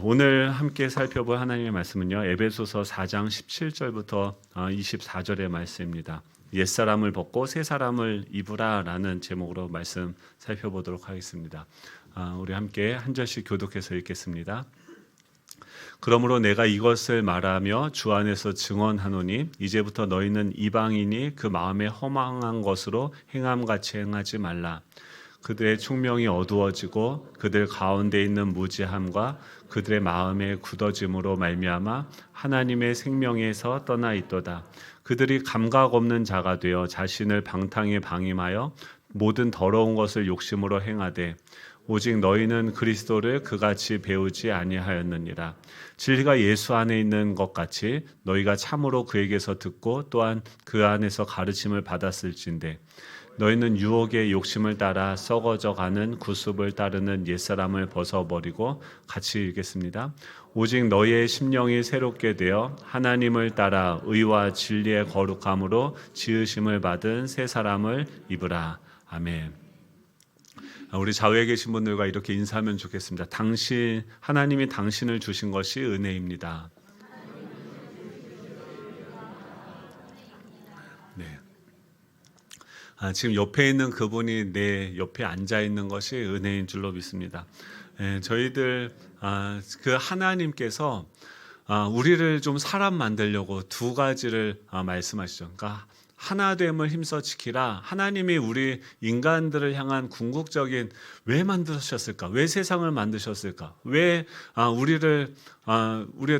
오늘 함께 살펴볼 하나님의 말씀은요. 에베소서 4장 17절부터 24절의 말씀입니다. 옛사람을 벗고 새 사람을 입으라라는 제목으로 말씀 살펴보도록 하겠습니다. 우리 함께 한 절씩 교독해서 읽겠습니다. 그러므로 내가 이것을 말하며 주 안에서 증언하노니 이제부터 너희는 이방인이 그 마음에 허망한 것으로 행함같이 행하지 말라. 그들의 총명이 어두워지고 그들 가운데 있는 무지함과 그들의 마음의 굳어짐으로 말미암아 하나님의 생명에서 떠나 있도다. 그들이 감각 없는 자가 되어 자신을 방탕에 방임하여 모든 더러운 것을 욕심으로 행하되 오직 너희는 그리스도를 그같이 배우지 아니하였느니라. 진리가 예수 안에 있는 것 같이 너희가 참으로 그에게서 듣고 또한 그 안에서 가르침을 받았을진데 너희는 유혹의 욕심을 따라 썩어져 가는 구습을 따르는 옛사람을 벗어버리고 같이 읽겠습니다. 오직 너희의 심령이 새롭게 되어 하나님을 따라 의와 진리의 거룩함으로 지으심을 받은 새 사람을 입으라. 아멘. 우리 좌우에 계신 분들과 이렇게 인사하면 좋겠습니다. 하나님이 당신을 주신 것이 은혜입니다. 네. 지금 옆에 있는 그분이 내 옆에 앉아 있는 것이 은혜인 줄로 믿습니다. 저희들 그 하나님께서 우리를 좀 사람 만들려고 두 가지를 말씀하시죠. 그러니까 하나됨을 힘써 지키라. 하나님이 우리 인간들을 향한 궁극적인 왜 만드셨을까? 왜 세상을 만드셨을까? 왜 우리를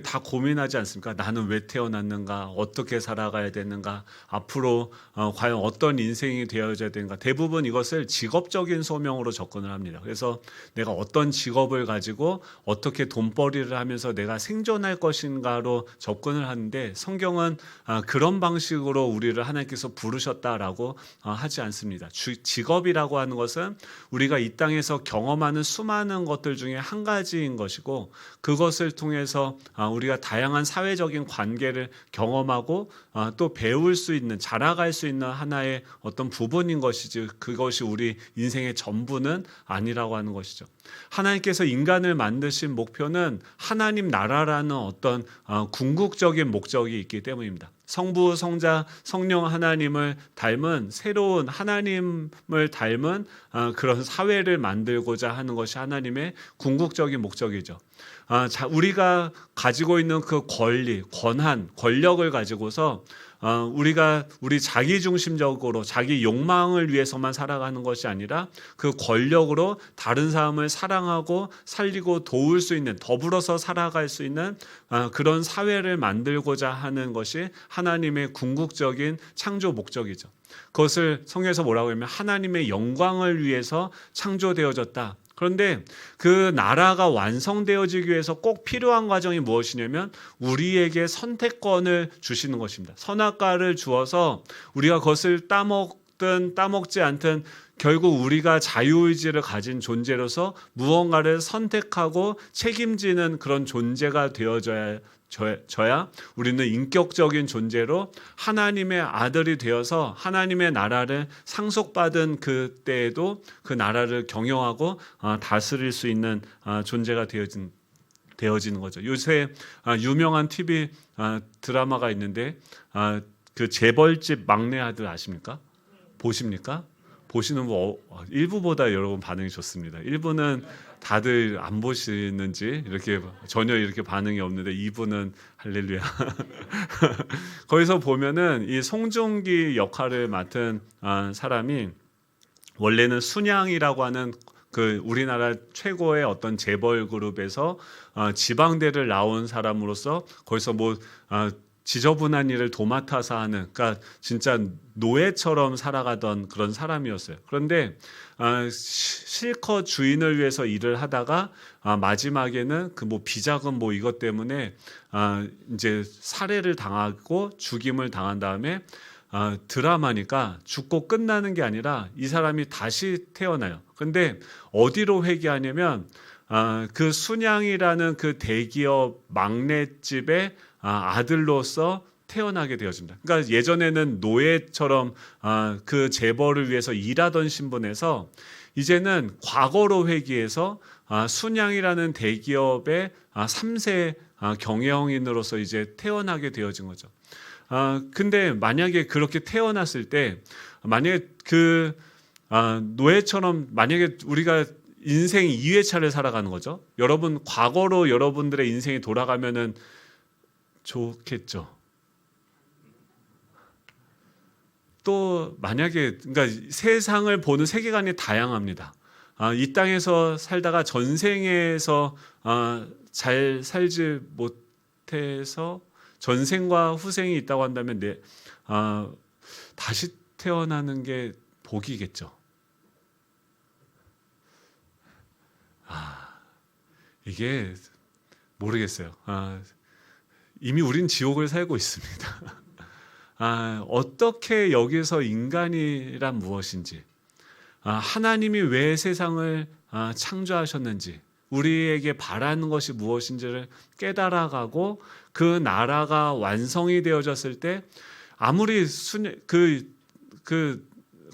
다 고민하지 않습니까? 나는 왜 태어났는가? 어떻게 살아가야 되는가? 앞으로 과연 어떤 인생이 되어져야 되는가? 대부분 이것을 직업적인 소명으로 접근을 합니다. 그래서 내가 어떤 직업을 가지고 어떻게 돈벌이를 하면서 내가 생존할 것인가로 접근을 하는데 성경은 그런 방식으로 우리를 하나님께서 부르셨다라고 하지 않습니다. 직업이라고 하는 것은 우리가 이 땅에서 경험하는 수많은 것들 중에 한 가지인 것이고 그것을 통해서 우리가 다양한 사회적인 관계를 경험하고 또 배울 수 있는 자라갈 수 있는 하나의 어떤 부분인 것이지 그것이 우리 인생의 전부는 아니라고 하는 것이죠. 하나님께서 인간을 만드신 목표는 하나님 나라라는 어떤 궁극적인 목적이 있기 때문입니다. 성부, 성자, 성령 하나님을 닮은 새로운 하나님을 닮은 그런 사회를 만들고자 하는 것이 하나님의 궁극적인 목적이죠. 우리가 가지고 있는 그 권리, 권한, 권력을 가지고서 우리가 우리 자기중심적으로 자기 욕망을 위해서만 살아가는 것이 아니라 그 권력으로 다른 사람을 사랑하고 살리고 도울 수 있는 더불어서 살아갈 수 있는 그런 사회를 만들고자 하는 것이 하나님의 궁극적인 창조 목적이죠. 그것을 성경에서 뭐라고 하냐면 하나님의 영광을 위해서 창조되어졌다. 그런데 그 나라가 완성되어지기 위해서 꼭 필요한 과정이 무엇이냐면 우리에게 선택권을 주시는 것입니다. 선악과를 주어서 우리가 그것을 따먹든 따먹지 않든 결국 우리가 자유의지를 가진 존재로서 무언가를 선택하고 책임지는 그런 존재가 되어져야 우리는 인격적인 존재로 하나님의 아들이 되어서 하나님의 나라를 상속받은 그때에도 그 나라를 경영하고 다스릴 수 있는 존재가 되어지는 거죠. 요새 유명한 TV 드라마가 있는데 그 재벌집 막내 아들 아십니까? 보십니까? 보시는 분 일부보다 여러분 반응이 좋습니다. 일부는 다들 안 보시는지 이렇게 전혀 이렇게 반응이 없는데 2부는 할렐루야. 거기서 보면은 이 송중기 역할을 맡은 사람이 원래는 순양이라고 하는 그 우리나라 최고의 어떤 재벌 그룹에서 지방대를 나온 사람으로서 거기서 지저분한 일을 도맡아서 하는, 그러니까 진짜 노예처럼 살아가던 그런 사람이었어요. 그런데 실컷 주인을 위해서 일을 하다가 마지막에는 그 비자금 이것 때문에 이제 살해를 당하고 죽임을 당한 다음에 드라마니까 죽고 끝나는 게 아니라 이 사람이 다시 태어나요. 근데 어디로 회귀하냐면 그 순양이라는 그 대기업 막내집의 아들로서 태어나게 되어집니다. 그러니까 예전에는 노예처럼 그 재벌을 위해서 일하던 신분에서 이제는 과거로 회귀해서 순양이라는 대기업의 3세 경영인으로서 이제 태어나게 되어진 거죠. 근데 만약에 그렇게 태어났을 때 만약에 그 노예처럼 만약에 우리가 인생 2회차를 살아가는 거죠. 여러분 과거로 여러분들의 인생이 돌아가면은 좋겠죠. 또 만약에 그러니까 세상을 보는 세계관이 다양합니다. 이 땅에서 살다가 전생에서 잘 살지 못해서 전생과 후생이 있다고 한다면 다시 태어나는 게 복이겠죠. 이게 모르겠어요. 이미 우린 지옥을 살고 있습니다. 어떻게 여기서 인간이란 무엇인지, 하나님이 왜 세상을 창조하셨는지, 우리에게 바라는 것이 무엇인지를 깨달아가고 그 나라가 완성이 되어졌을 때 아무리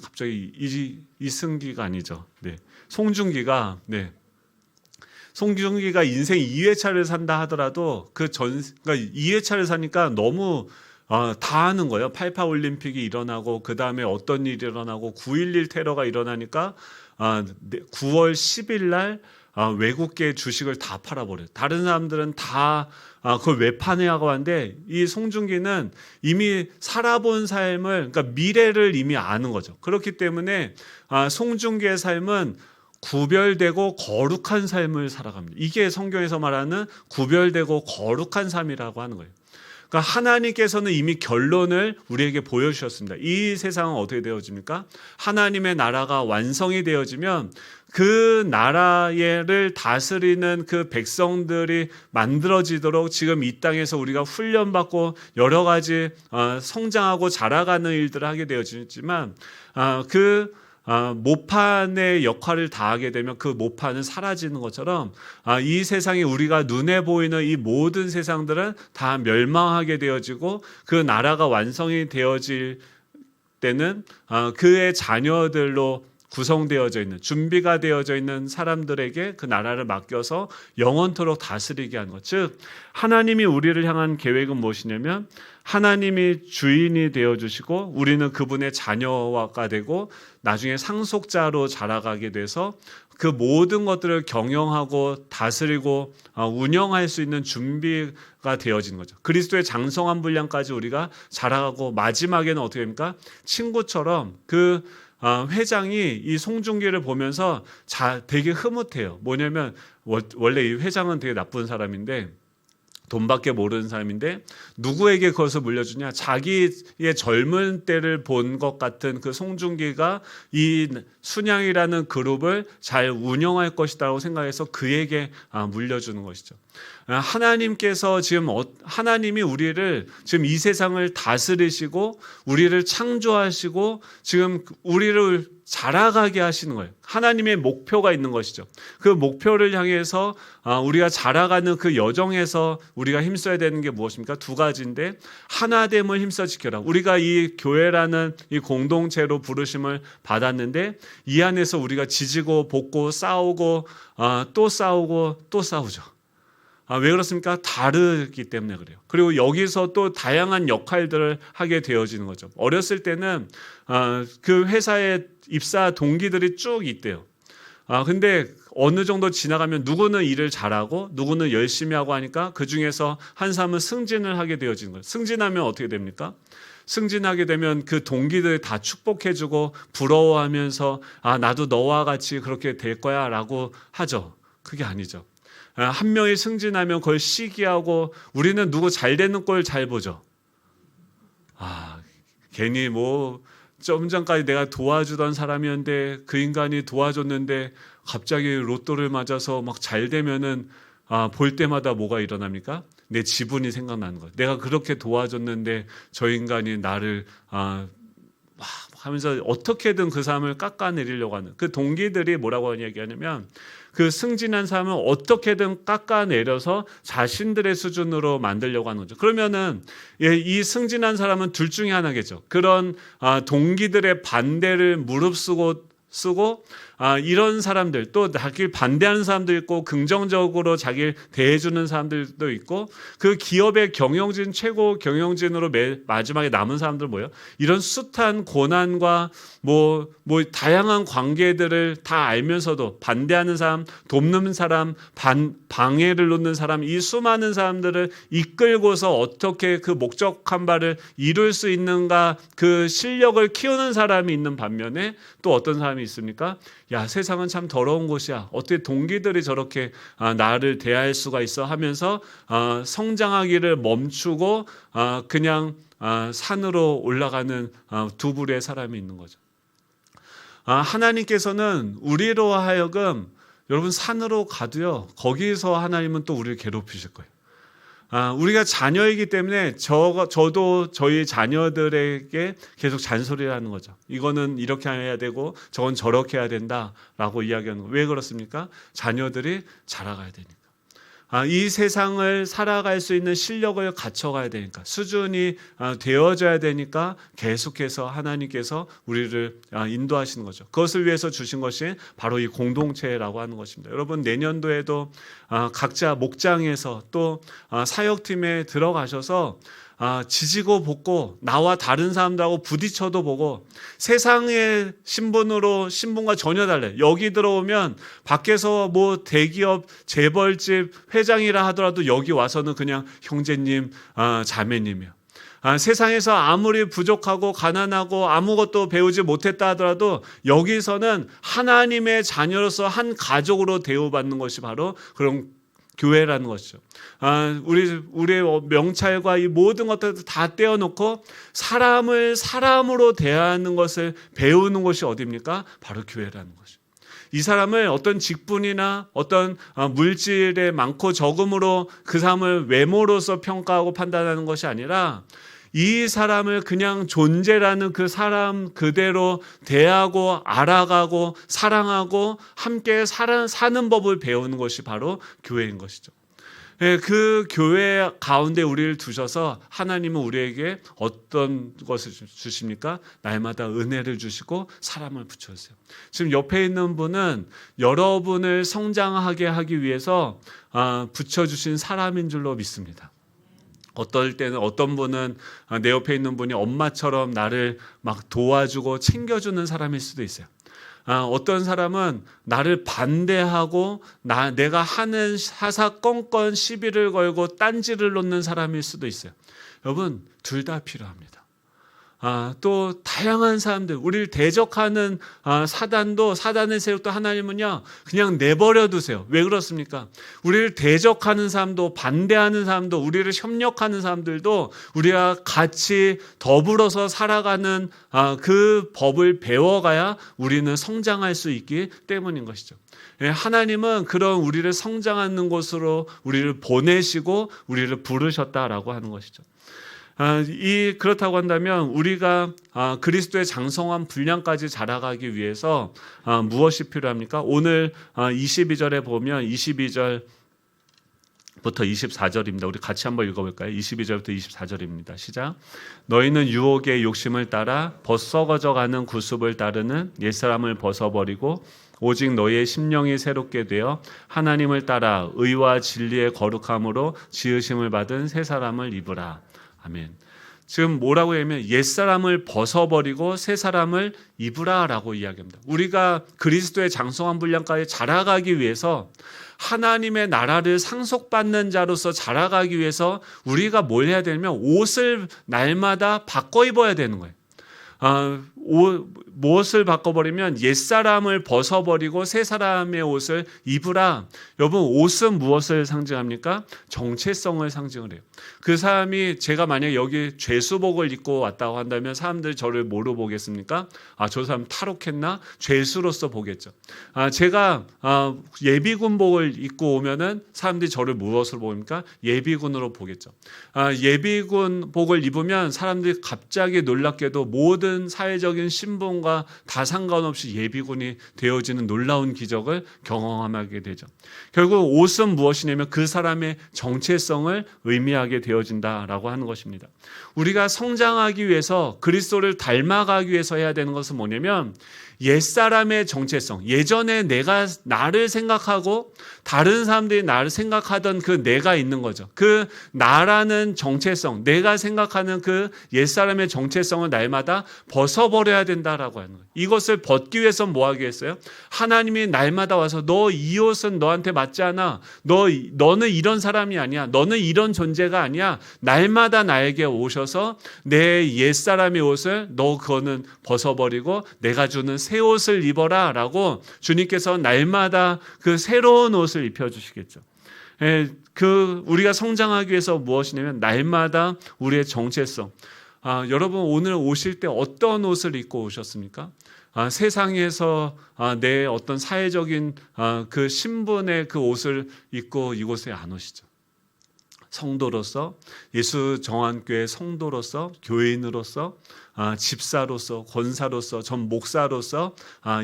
갑자기 이승기가 아니죠. 네. 송중기가 인생 2회차를 산다 하더라도 그러니까 2회차를 사니까 너무 다 하는 거예요. 88 올림픽이 일어나고 그 다음에 어떤 일이 일어나고 9.11 테러가 일어나니까 9월 10일 날 외국계 주식을 다 팔아버려요. 다른 사람들은 다 그걸 왜 파냐고 하는데 이 송중기는 이미 살아본 삶을 그러니까 미래를 이미 아는 거죠. 그렇기 때문에 송중기의 삶은 구별되고 거룩한 삶을 살아갑니다. 이게 성경에서 말하는 구별되고 거룩한 삶이라고 하는 거예요. 그러니까 하나님께서는 이미 결론을 우리에게 보여주셨습니다. 이 세상은 어떻게 되어집니까? 하나님의 나라가 완성이 되어지면 그 나라를 다스리는 그 백성들이 만들어지도록 지금 이 땅에서 우리가 훈련받고 여러 가지 성장하고 자라가는 일들을 하게 되어지지만 모판의 역할을 다하게 되면 그 모판은 사라지는 것처럼 이 세상에 우리가 눈에 보이는 이 모든 세상들은 다 멸망하게 되어지고 그 나라가 완성이 되어질 때는 그의 자녀들로 구성되어져 있는 준비가 되어져 있는 사람들에게 그 나라를 맡겨서 영원토록 다스리게 하는 것. 즉 하나님이 우리를 향한 계획은 무엇이냐면 하나님이 주인이 되어주시고 우리는 그분의 자녀가 되고 나중에 상속자로 자라가게 돼서 그 모든 것들을 경영하고 다스리고 운영할 수 있는 준비가 되어지는 거죠. 그리스도의 장성한 분량까지 우리가 자라가고 마지막에는 어떻게 됩니까? 친구처럼 그 회장이 이 송중기를 보면서 되게 흐뭇해요. 뭐냐면 원래 이 회장은 되게 나쁜 사람인데 돈밖에 모르는 사람인데 누구에게 그것을 물려주냐? 자기의 젊은 때를 본 것 같은 그 송중기가 이 순양이라는 그룹을 잘 운영할 것이라고 생각해서 그에게 물려주는 것이죠. 하나님께서 하나님이 우리를 지금 이 세상을 다스리시고 우리를 창조하시고 지금 우리를 자라가게 하시는 거예요. 하나님의 목표가 있는 것이죠. 그 목표를 향해서 우리가 자라가는 그 여정에서 우리가 힘써야 되는 게 무엇입니까? 두 가지인데 하나됨을 힘써 지켜라. 우리가 이 교회라는 이 공동체로 부르심을 받았는데 이 안에서 우리가 지지고 볶고 싸우고 또 싸우고 또 싸우죠. 왜 그렇습니까? 다르기 때문에 그래요. 그리고 여기서 또 다양한 역할들을 하게 되어지는 거죠. 어렸을 때는 그 회사에 입사 동기들이 쭉 있대요. 근데 어느 정도 지나가면 누구는 일을 잘하고 누구는 열심히 하고 하니까 그 중에서 한 사람은 승진을 하게 되어지는 거예요. 승진하면 어떻게 됩니까? 승진하게 되면 그 동기들 다 축복해주고 부러워하면서 나도 너와 같이 그렇게 될 거야 라고 하죠. 그게 아니죠. 한 명이 승진하면 그걸 시기하고 우리는 누구 잘 되는 걸 잘 보죠. 괜히 좀 전까지 내가 도와주던 사람이었는데 그 인간이 도와줬는데 갑자기 로또를 맞아서 막 잘 되면은 볼 때마다 뭐가 일어납니까? 내 지분이 생각나는 거예요. 내가 그렇게 도와줬는데 저 인간이 나를 하면서 어떻게든 그 사람을 깎아내리려고 하는 그 동기들이 뭐라고 얘기하냐면 그 승진한 사람은 어떻게든 깎아내려서 자신들의 수준으로 만들려고 하는 거죠. 그러면은 이 승진한 사람은 둘 중에 하나겠죠. 그런 동기들의 반대를 무릅쓰고 이런 사람들, 또 자기를 반대하는 사람도 있고 긍정적으로 자기를 대해주는 사람들도 있고, 그 기업의 경영진, 최고 경영진으로 마지막에 남은 사람들 뭐예요? 이런 숱한 고난과 뭐 다양한 관계들을 다 알면서도 반대하는 사람, 돕는 사람, 방해를 놓는 사람, 이 수많은 사람들을 이끌고서 어떻게 그 목적한 바를 이룰 수 있는가, 그 실력을 키우는 사람이 있는 반면에 또 어떤 사람이 있습니까? 야, 세상은 참 더러운 곳이야. 어떻게 동기들이 저렇게 나를 대할 수가 있어 하면서 성장하기를 멈추고 그냥 산으로 올라가는 두 부류의 사람이 있는 거죠. 하나님께서는 우리로 하여금 여러분 산으로 가도요, 거기서 하나님은 또 우리를 괴롭히실 거예요. 우리가 자녀이기 때문에 저도 저희 자녀들에게 계속 잔소리를 하는 거죠. 이거는 이렇게 해야 되고 저건 저렇게 해야 된다라고 이야기하는 거예요. 왜 그렇습니까? 자녀들이 자라가야 되니까. 이 세상을 살아갈 수 있는 실력을 갖춰가야 되니까, 수준이 되어져야 되니까 계속해서 하나님께서 우리를 인도하시는 거죠. 그것을 위해서 주신 것이 바로 이 공동체라고 하는 것입니다. 여러분, 내년도에도 각자 목장에서 또 사역팀에 들어가셔서 지지고 볶고 나와 다른 사람들하고 부딪혀도 보고, 세상의 신분과 전혀 달라요. 여기 들어오면 밖에서 뭐 대기업 재벌집 회장이라 하더라도 여기 와서는 그냥 형제님, 자매님이요. 세상에서 아무리 부족하고 가난하고 아무것도 배우지 못했다 하더라도 여기서는 하나님의 자녀로서 한 가족으로 대우받는 것이 바로 그런 교회라는 것이죠. 우리의 명찰과 이 모든 것들을 다 떼어놓고 사람을 사람으로 대하는 것을 배우는 것이 어디입니까? 바로 교회라는 것이죠. 이 사람을 어떤 직분이나 어떤 물질의 많고 적음으로 그 사람을 외모로서 평가하고 판단하는 것이 아니라, 이 사람을 그냥 존재라는 그 사람 그대로 대하고 알아가고 사랑하고 함께 사는 법을 배우는 것이 바로 교회인 것이죠. 그 교회 가운데 우리를 두셔서 하나님은 우리에게 어떤 것을 주십니까? 날마다 은혜를 주시고 사람을 붙여주세요. 지금 옆에 있는 분은 여러분을 성장하게 하기 위해서 붙여주신 사람인 줄로 믿습니다. 어떨 때는 어떤 분은 내 옆에 있는 분이 엄마처럼 나를 막 도와주고 챙겨주는 사람일 수도 있어요. 어떤 사람은 나를 반대하고 내가 하는 사사건건 시비를 걸고 딴지를 놓는 사람일 수도 있어요. 여러분, 둘 다 필요합니다. 또 다양한 사람들, 우리를 대적하는 사단의 세력도 하나님은요 그냥 내버려 두세요. 왜 그렇습니까? 우리를 대적하는 사람도, 반대하는 사람도, 우리를 협력하는 사람들도 우리가 같이 더불어서 살아가는 그 법을 배워가야 우리는 성장할 수 있기 때문인 것이죠. 하나님은 그런 우리를 성장하는 곳으로 우리를 보내시고 우리를 부르셨다라고 하는 것이죠. 그렇다고 한다면 우리가 그리스도의 장성한 분량까지 자라가기 위해서 무엇이 필요합니까? 오늘 22절에 보면 22절부터 24절입니다. 우리 같이 한번 읽어볼까요? 22절부터 24절입니다. 시작. 너희는 유혹의 욕심을 따라 썩어져가는 구습을 따르는 옛사람을 벗어버리고 오직 너희의 심령이 새롭게 되어 하나님을 따라 의와 진리의 거룩함으로 지으심을 받은 새 사람을 입으라. 아멘. 지금 뭐라고 하면 옛사람을 벗어버리고 새 사람을 입으라라고 이야기합니다. 우리가 그리스도의 장성한 분량까지 자라가기 위해서, 하나님의 나라를 상속받는 자로서 자라가기 위해서 우리가 뭘 해야 되냐면 옷을 날마다 바꿔 입어야 되는 거예요. 무엇을 바꿔버리면 옛사람을 벗어버리고 새 사람의 옷을 입으라. 여러분, 옷은 무엇을 상징합니까? 정체성을 상징을 해요. 그 사람이, 제가 만약에 여기 죄수복을 입고 왔다고 한다면 사람들이 저를 뭐로 보겠습니까? 저 사람 탈옥했나? 죄수로서 보겠죠. 제가 예비군복을 입고 오면은 사람들이 저를 무엇으로 보입니까? 예비군으로 보겠죠. 예비군복을 입으면 사람들이 갑자기 놀랍게도 모든 사회적인 신분과 다 상관없이 예비군이 되어지는 놀라운 기적을 경험하게 되죠. 결국 옷은 무엇이냐면 그 사람의 정체성을 의미하게 되어진다라고 하는 것입니다. 우리가 성장하기 위해서, 그리스도를 닮아가기 위해서 해야 되는 것은 뭐냐면 옛사람의 정체성, 예전에 내가 나를 생각하고 다른 사람들이 나를 생각하던 그 내가 있는 거죠. 그 나라는 정체성, 내가 생각하는 그 옛사람의 정체성을 날마다 벗어버려야 된다라고 하는 거예요. 이것을 벗기 위해서 뭐 하기 위해서요? 하나님이 날마다 와서 너 이 옷은 너한테 맞지 않아. 너는 이런 사람이 아니야. 너는 이런 존재가 아니야. 날마다 나에게 오셔서 내 옛사람의 옷을 너 그거는 벗어버리고 내가 주는 새 옷을 입어라 라고 주님께서 날마다 그 새로운 옷을 입혀주시겠죠. 우리가 성장하기 위해서 무엇이냐면 날마다 우리의 정체성. 여러분 오늘 오실 때 어떤 옷을 입고 오셨습니까? 세상에서 내 어떤 사회적인 그 신분의 그 옷을 입고 이곳에 안 오시죠. 성도로서, 예수 정한교회 성도로서, 교인으로서, 집사로서, 권사로서, 전 목사로서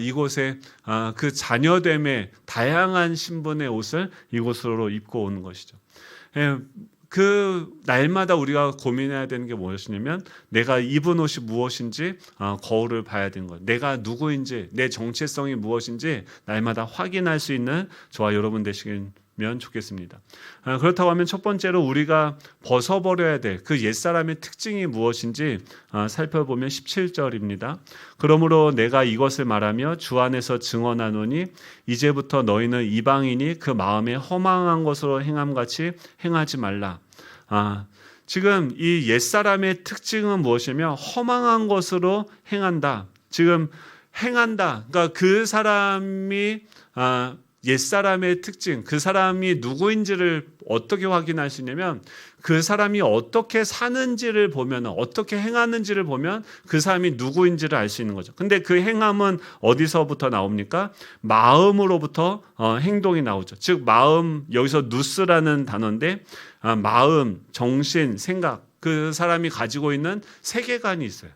이곳에 그 자녀됨의 다양한 신분의 옷을 이곳으로 입고 오는 것이죠. 그 날마다 우리가 고민해야 되는 게 무엇이냐면 내가 입은 옷이 무엇인지 거울을 봐야 되는 거예요. 내가 누구인지, 내 정체성이 무엇인지 날마다 확인할 수 있는 저와 여러분 되시길 좋겠습니다. 그렇다고 하면 첫 번째로 우리가 벗어버려야 될 그 옛사람의 특징이 무엇인지 살펴보면 17절입니다. 그러므로 내가 이것을 말하며 주 안에서 증언하노니 이제부터 너희는 이방인이 그 마음에 허망한 것으로 행함같이 행하지 말라. 지금 이 옛사람의 특징은 무엇이며 허망한 것으로 행한다. 지금 행한다. 그러니까 그 사람이 옛사람의 특징, 그 사람이 누구인지를 어떻게 확인할 수 있냐면 그 사람이 어떻게 사는지를 보면, 어떻게 행하는지를 보면 그 사람이 누구인지를 알 수 있는 거죠. 근데 그 행함은 어디서부터 나옵니까? 마음으로부터 행동이 나오죠. 즉 마음, 여기서 누스라는 단어인데 마음, 정신, 생각, 그 사람이 가지고 있는 세계관이 있어요.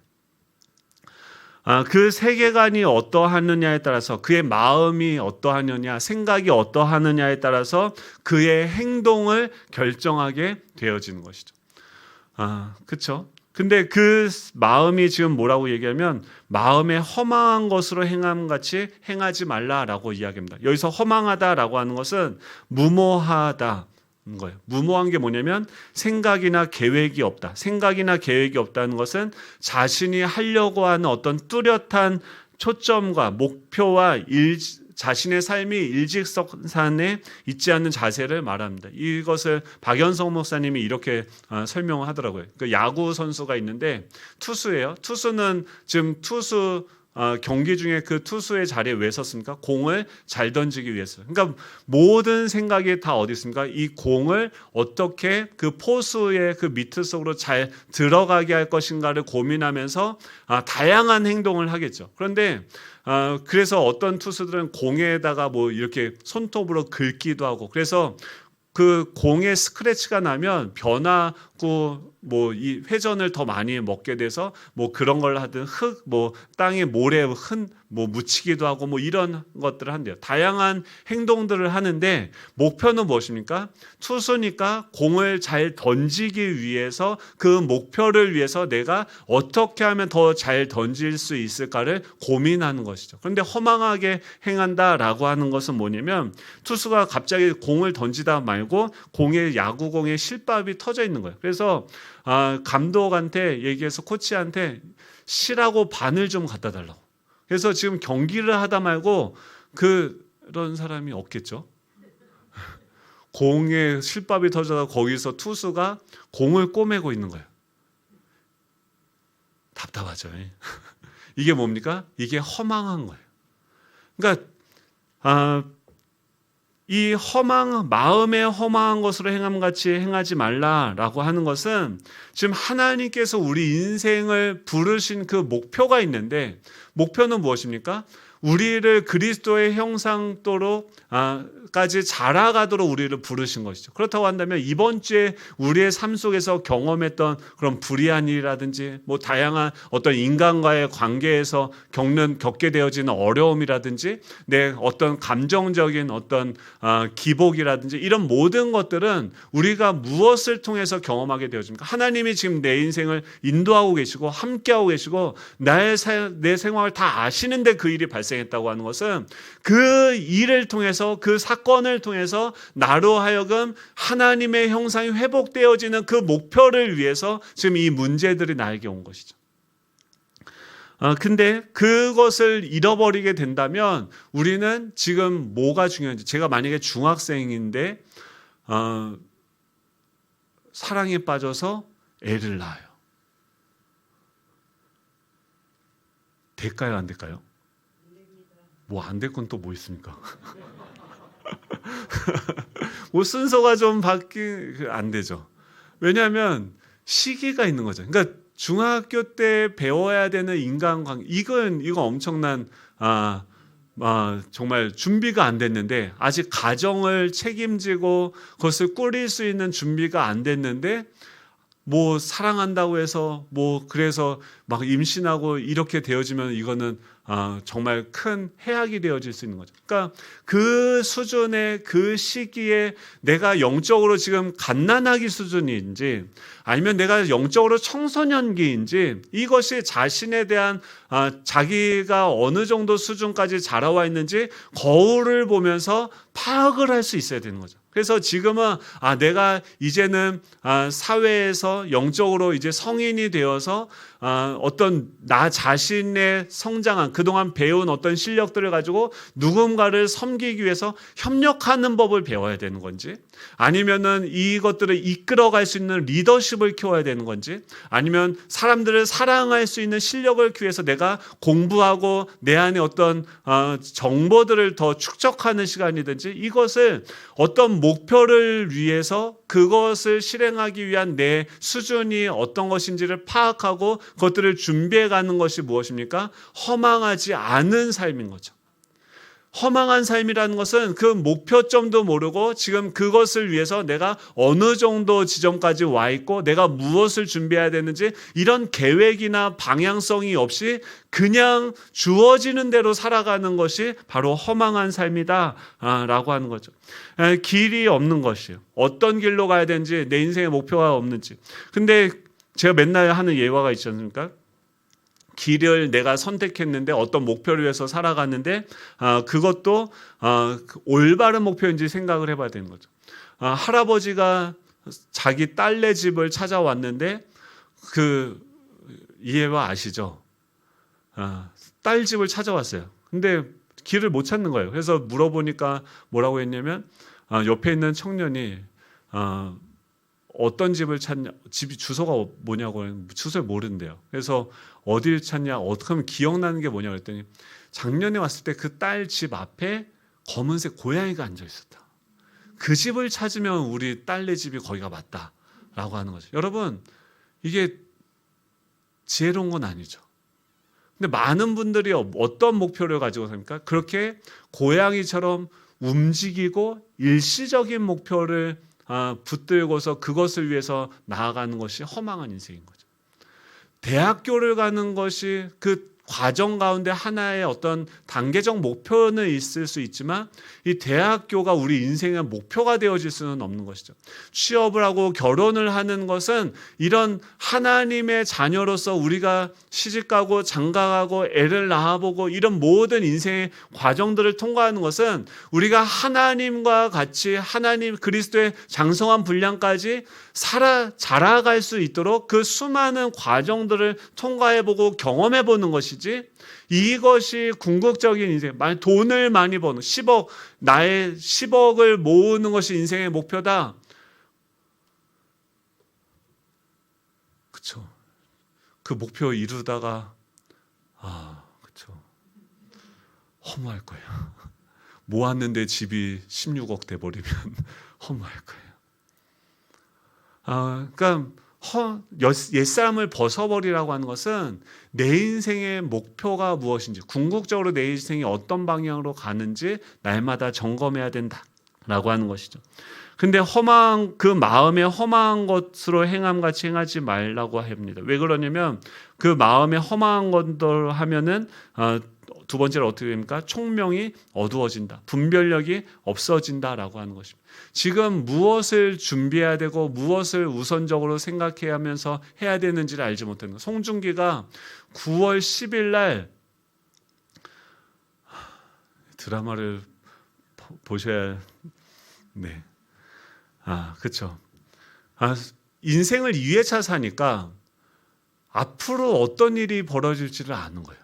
그 세계관이 어떠하느냐에 따라서 그의 마음이 어떠하느냐, 생각이 어떠하느냐에 따라서 그의 행동을 결정하게 되어지는 것이죠. 그렇죠? 근데 그 마음이 지금 뭐라고 얘기하면 마음에 허망한 것으로 행함같이 행하지 말라라고 이야기합니다. 여기서 허망하다라고 하는 것은 무모하다. 거예요. 무모한 게 뭐냐면 생각이나 계획이 없다. 생각이나 계획이 없다는 것은 자신이 하려고 하는 어떤 뚜렷한 초점과 목표와 자신의 삶이 일직선상에 있지 않는 자세를 말합니다. 이것을 박연성 목사님이 이렇게 설명을 하더라고요. 그 야구 선수가 있는데 투수예요. 투수는 지금 경기 중에 그 투수의 자리에 왜 섰습니까? 공을 잘 던지기 위해서. 그러니까 모든 생각이 다 어디 있습니까? 이 공을 어떻게 그 포수의 그 미트 속으로 잘 들어가게 할 것인가를 고민하면서 다양한 행동을 하겠죠. 그런데 그래서 어떤 투수들은 공에다가 뭐 이렇게 손톱으로 긁기도 하고, 그래서 그 공에 스크래치가 나면 변하고 뭐 이 회전을 더 많이 먹게 돼서 뭐 그런 걸 하든 뭐 땅에 모래 뭐 묻히기도 하고 뭐 이런 것들을 한대요. 다양한 행동들을 하는데 목표는 무엇입니까? 투수니까 공을 잘 던지기 위해서 그 목표를 위해서 내가 어떻게 하면 더 잘 던질 수 있을까를 고민하는 것이죠. 그런데 허망하게 행한다라고 하는 것은 뭐냐면 투수가 갑자기 공을 던지다 말고 야구공에 실밥이 터져 있는 거예요. 그래서 감독한테 얘기해서 코치한테 쉬라고 바늘 좀 갖다 달라고. 그래서 지금 경기를 하다 말고 그런 사람이 없겠죠. 공에 실밥이 터져서 거기서 투수가 공을 꼬매고 있는 거예요. 답답하죠. 이게 뭡니까? 이게 허망한 거예요. 그러니까 이 마음에 허망한 것으로 행함같이 행하지 말라라고 하는 것은 지금 하나님께서 우리 인생을 부르신 그 목표가 있는데 목표는 무엇입니까? 우리를 그리스도의 형상도로 수준까지 자라가도록 우리를 부르신 것이죠. 그렇다고 한다면 이번 주에 우리의 삶 속에서 경험했던 그런 불의한 일이라든지 뭐 다양한 어떤 인간과의 관계에서 겪게 되어지는 어려움이라든지 내 어떤 감정적인 어떤 기복이라든지 이런 모든 것들은 우리가 무엇을 통해서 경험하게 되어집니까? 하나님이 지금 내 인생을 인도하고 계시고 함께하고 계시고 내 생활을 다 아시는데 그 일이 발생했다고 하는 것은 그 일을 통해서 그 사건을 통해서 나로 하여금 하나님의 형상이 회복되어지는 그 목표를 위해서 지금 이 문제들이 나에게 온 것이죠. 근데 그것을 잃어버리게 된다면 우리는 지금 뭐가 중요한지, 제가 만약에 중학생인데 사랑에 빠져서 애를 낳아요. 될까요? 안 될까요? 뭐 안 될 건 또 뭐 있습니까? 뭐 순서가 좀 안 되죠. 왜냐하면 시기가 있는 거죠. 그러니까 중학교 때 배워야 되는 인간관계, 이건 엄청난 정말 준비가 안 됐는데, 아직 가정을 책임지고 그것을 꾸릴 수 있는 준비가 안 됐는데, 뭐 사랑한다고 해서 뭐 그래서 막 임신하고 이렇게 되어지면 이거는 정말 큰 해악이 되어질 수 있는 거죠. 그러니까 그 수준의 그 시기에 내가 영적으로 지금 갓난아기 수준인지 아니면 내가 영적으로 청소년기인지, 이것이 자신에 대한 자기가 어느 정도 수준까지 자라와 있는지 거울을 보면서 파악을 할 수 있어야 되는 거죠. 그래서 지금은 내가 이제는 사회에서 영적으로 이제 성인이 되어서 어떤 나 자신의 성장한 그동안 배운 어떤 실력들을 가지고 누군가를 섬기기 위해서 협력하는 법을 배워야 되는 건지, 아니면은 이것들을 이끌어갈 수 있는 리더십을 키워야 되는 건지, 아니면 사람들을 사랑할 수 있는 실력을 키워서 내가 공부하고 내 안에 어떤 정보들을 더 축적하는 시간이든지, 이것을 어떤 목표를 위해서 그것을 실행하기 위한 내 수준이 어떤 것인지를 파악하고 그것들을 준비해 가는 것이 무엇입니까? 허망하지 않은 삶인 거죠. 허망한 삶이라는 것은 그 목표점도 모르고 지금 그것을 위해서 내가 어느 정도 지점까지 와 있고 내가 무엇을 준비해야 되는지 이런 계획이나 방향성이 없이 그냥 주어지는 대로 살아가는 것이 바로 허망한 삶이다 라고 하는 거죠. 길이 없는 것이에요. 어떤 길로 가야 되는지, 내 인생의 목표가 없는지. 근데 제가 맨날 하는 예화가 있지 않습니까? 길을 내가 선택했는데 어떤 목표를 위해서 살아갔는데 그것도 올바른 목표인지 생각을 해봐야 되는 거죠. 할아버지가 자기 딸네 집을 찾아왔는데 이 예화 아시죠? 딸 집을 찾아왔어요. 근데 길을 못 찾는 거예요. 그래서 물어보니까 뭐라고 했냐면 옆에 있는 청년이 어떤 집을 찾냐, 집 주소가 뭐냐고 주소를 모른대요. 그래서 어디를 찾냐, 어떻게 하면 기억나는 게 뭐냐고 했더니 작년에 왔을 때 그 딸 집 앞에 검은색 고양이가 앉아 있었다. 그 집을 찾으면 우리 딸네 집이 거기가 맞다라고 하는 거죠. 여러분, 이게 지혜로운 건 아니죠. 근데 많은 분들이 어떤 목표를 가지고 삽니까? 그렇게 고양이처럼 움직이고 일시적인 목표를 붙들고서 그것을 위해서 나아가는 것이 허망한 인생인 거죠. 대학교를 가는 것이 그 과정 가운데 하나의 어떤 단계적 목표는 있을 수 있지만 이 대학교가 우리 인생의 목표가 되어질 수는 없는 것이죠. 취업을 하고 결혼을 하는 것은 이런 하나님의 자녀로서 우리가 시집가고 장가가고 애를 낳아보고 이런 모든 인생의 과정들을 통과하는 것은 우리가 하나님과 같이 하나님 그리스도의 장성한 분량까지 자라갈 수 있도록 그 수많은 과정들을 통과해보고 경험해보는 것이지, 이것이 궁극적인 인생, 돈을 많이 버는 10억을 모으는 것이 인생의 목표다. 그렇죠. 그 목표 이루다가 그렇죠. 허무할 거예요. 모았는데 집이 16억 돼 버리면 허무할 거예요. 그러니까 옛사람을 벗어버리라고 하는 것은 내 인생의 목표가 무엇인지, 궁극적으로 내 인생이 어떤 방향으로 가는지 날마다 점검해야 된다 하는 것이죠. 근데 험한 그 마음에 험한 것으로 행함같이 행하지 말라고 합니다. 왜 그러냐면 그 마음에 험한 것들 하면은 두 번째로 어떻게 됩니까? 총명이 어두워진다. 분별력이 없어진다라고 하는 것입니다. 지금 무엇을 준비해야 되고 무엇을 우선적으로 생각해야 하면서 해야 되는지를 알지 못하는 것. 송중기가 9월 10일 날 드라마를 보셔야 네. 그렇죠. 인생을 2회차 사니까 앞으로 어떤 일이 벌어질지를 아는 거예요.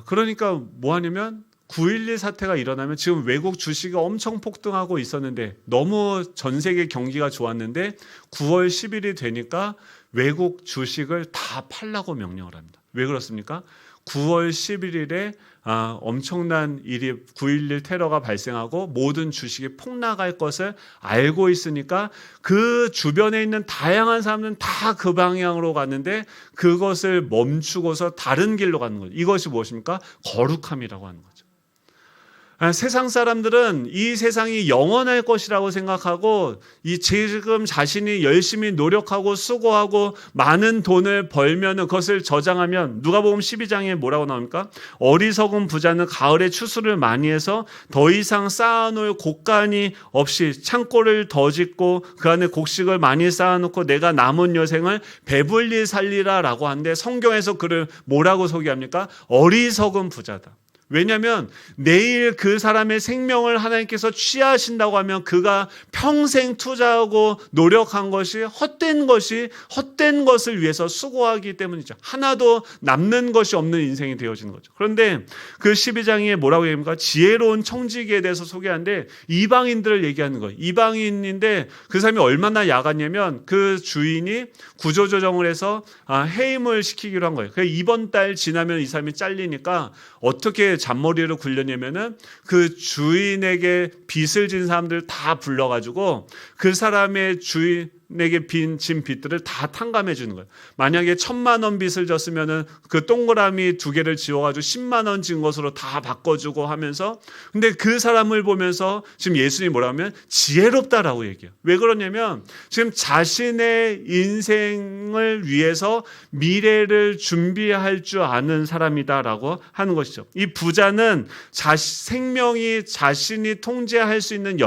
그러니까 뭐 하냐면 9.11 사태가 일어나면 지금 외국 주식이 엄청 폭등하고 있었는데 너무 전 세계 경기가 좋았는데 9월 10일이 되니까 외국 주식을 다 팔라고 명령을 합니다. 왜 그렇습니까? 9월 11일에 엄청난 일이 9.11 테러가 발생하고 모든 주식이 폭락할 것을 알고 있으니까 그 주변에 있는 다양한 사람들은 다 그 방향으로 갔는데 그것을 멈추고서 다른 길로 가는 거죠. 이것이 무엇입니까? 거룩함이라고 하는 거죠. 세상 사람들은 이 세상이 영원할 것이라고 생각하고 이 지금 자신이 열심히 노력하고 수고하고 많은 돈을 벌면은 그것을 저장하면 누가복음 12장에 뭐라고 나옵니까? 어리석은 부자는 가을에 추수를 많이 해서 더 이상 쌓아놓을 곡간이 없이 창고를 더 짓고 그 안에 곡식을 많이 쌓아놓고 내가 남은 여생을 배불리 살리라라고 하는데 성경에서 그를 뭐라고 소개합니까? 어리석은 부자다. 왜냐하면 내일 그 사람의 생명을 하나님께서 취하신다고 하면 그가 평생 투자하고 노력한 것이 헛된 것을 위해서 수고하기 때문이죠. 하나도 남는 것이 없는 인생이 되어지는 거죠. 그런데 그 12장에 뭐라고 얘기합니까? 지혜로운 청지기에 대해서 소개하는데 이방인들을 얘기하는 거예요. 이방인인데 그 사람이 얼마나 야갔냐면 그 주인이 구조조정을 해서 해임을 시키기로 한 거예요. 그래서 이번 달 지나면 이 사람이 잘리니까 어떻게 잔머리를 굴렸냐면은 그 주인에게 빚을 진 사람들 다 불러가지고 그 사람의 주인에게 진 빚들을 다 탕감해 주는 거예요. 만약에 1,000만 원 빚을 졌으면은 그 동그라미 2개를 지워가지고 10만 원 진 것으로 다 바꿔주고 하면서 근데 그 사람을 보면서 지금 예수님이 뭐라 하면 지혜롭다라고 얘기해요. 왜 그러냐면 지금 자신의 인생을 위해서 미래를 준비할 줄 아는 사람이다라고 하는 것이죠. 이 부자는 생명이 자신이 통제할 수 있는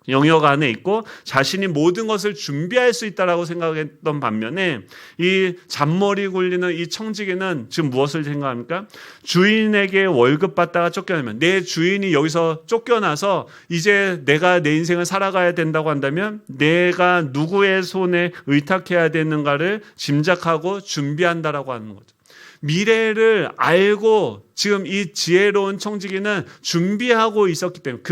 영역 안에 있고 자신이 모든 것을 준비할 수 있다라고 생각했던 반면에 이 잔머리 굴리는 이 청지기는 지금 무엇을 생각합니까? 주인에게 월급 받다가 쫓겨나면 내 주인이 여기서 쫓겨나서 이제 내가 내 인생을 살아가야 된다고 한다면 내가 누구의 손에 의탁해야 되는가를 짐작하고 준비한다라고 하는 거죠. 미래를 알고 지금 이 지혜로운 청지기는 준비하고 있었기 때문에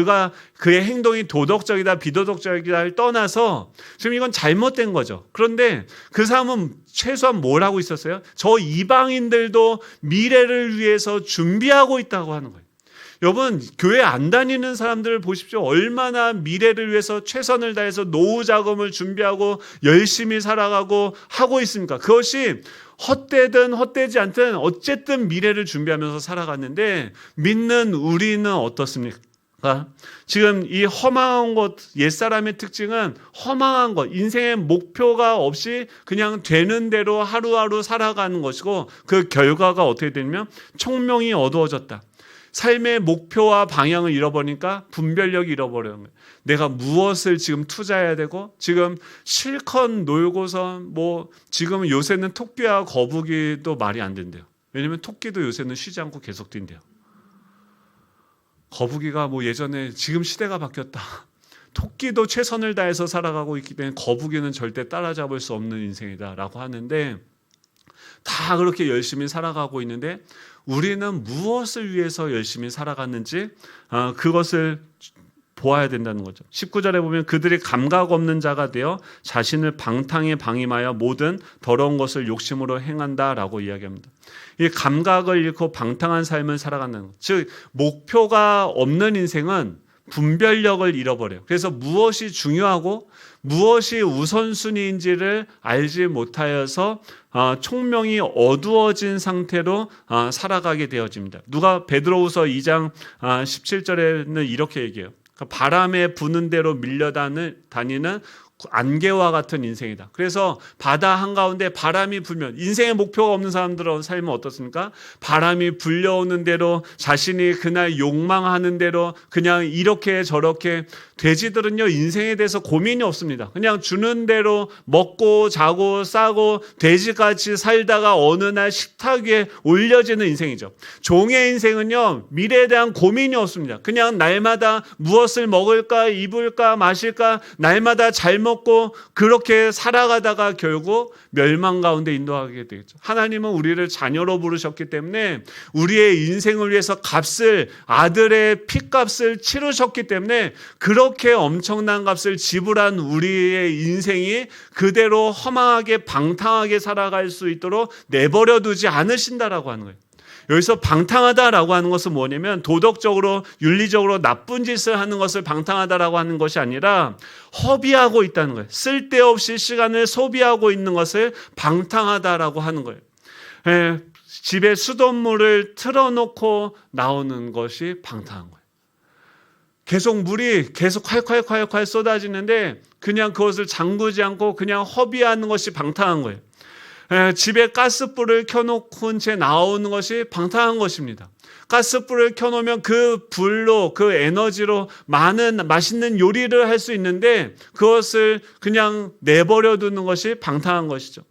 그의 행동이 도덕적이다 비도덕적이다를 떠나서 지금 이건 잘못된 거죠. 그런데 그 사람은 최소한 뭘 하고 있었어요? 저 이방인들도 미래를 위해서 준비하고 있다고 하는 거예요. 여러분 교회 안 다니는 사람들을 보십시오. 얼마나 미래를 위해서 최선을 다해서 노후 자금을 준비하고 열심히 살아가고 하고 있습니까? 그것이 헛되든 헛되지 않든 어쨌든 미래를 준비하면서 살아갔는데 믿는 우리는 어떻습니까? 지금 이 허망한 것, 옛사람의 특징은 허망한 것, 인생의 목표가 없이 그냥 되는 대로 하루하루 살아가는 것이고 그 결과가 어떻게 되냐면 총명이 어두워졌다. 삶의 목표와 방향을 잃어버리니까 분별력이 잃어버리는 거예요. 내가 무엇을 지금 투자해야 되고 지금 실컷 놀고서 지금 요새는 토끼와 거북이도 말이 안 된대요. 왜냐하면 토끼도 요새는 쉬지 않고 계속 뛴대요. 거북이가 예전에 지금 시대가 바뀌었다. 토끼도 최선을 다해서 살아가고 있기 때문에 거북이는 절대 따라잡을 수 없는 인생이다라고 하는데 다 그렇게 열심히 살아가고 있는데 우리는 무엇을 위해서 열심히 살아갔는지 그것을 보아야 된다는 거죠. 19절에 보면 그들이 감각 없는 자가 되어 자신을 방탕에 방임하여 모든 더러운 것을 욕심으로 행한다라고 이야기합니다. 이 감각을 잃고 방탕한 삶을 살아간다는 것. 즉 목표가 없는 인생은 분별력을 잃어버려요. 그래서 무엇이 중요하고 무엇이 우선순위인지를 알지 못하여서 총명이 어두워진 상태로 살아가게 되어집니다. 누가 베드로후서 2장 17절에는 이렇게 얘기해요. 바람에 부는 대로 밀려다니는 안개와 같은 인생이다. 그래서 바다 한가운데 바람이 불면, 인생의 목표가 없는 사람들의 삶은 어떻습니까? 바람이 불려오는 대로 자신이 그날 욕망하는 대로 그냥 이렇게 저렇게, 돼지들은요 인생에 대해서 고민이 없습니다. 그냥 주는 대로 먹고 자고 싸고 돼지같이 살다가 어느 날 식탁 위에 올려지는 인생이죠. 종의 인생은요 미래에 대한 고민이 없습니다. 그냥 날마다 무엇을 먹을까 입을까 마실까 날마다 잘 먹고 그렇게 살아가다가 결국 멸망 가운데 인도하게 되겠죠. 하나님은 우리를 자녀로 부르셨기 때문에 우리의 인생을 위해서 값을, 아들의 피값을 치르셨기 때문에 그렇게 엄청난 값을 지불한 우리의 인생이 그대로 허망하게 방탕하게 살아갈 수 있도록 내버려 두지 않으신다라고 하는 거예요. 여기서 방탕하다라고 하는 것은 뭐냐면 도덕적으로 윤리적으로 나쁜 짓을 하는 것을 방탕하다라고 하는 것이 아니라 허비하고 있다는 거예요. 쓸데없이 시간을 소비하고 있는 것을 방탕하다라고 하는 거예요. 집에 수돗물을 틀어놓고 나오는 것이 방탕한 거예요. 계속 물이 계속 콸콸콸콸 쏟아지는데 그냥 그것을 잠그지 않고 그냥 허비하는 것이 방탕한 거예요. 집에 가스불을 켜놓은 채 나오는 것이 방탕한 것입니다. 가스불을 켜놓으면 그 불로, 그 에너지로 많은 맛있는 요리를 할 수 있는데 그것을 그냥 내버려 두는 것이 방탕한 것이죠.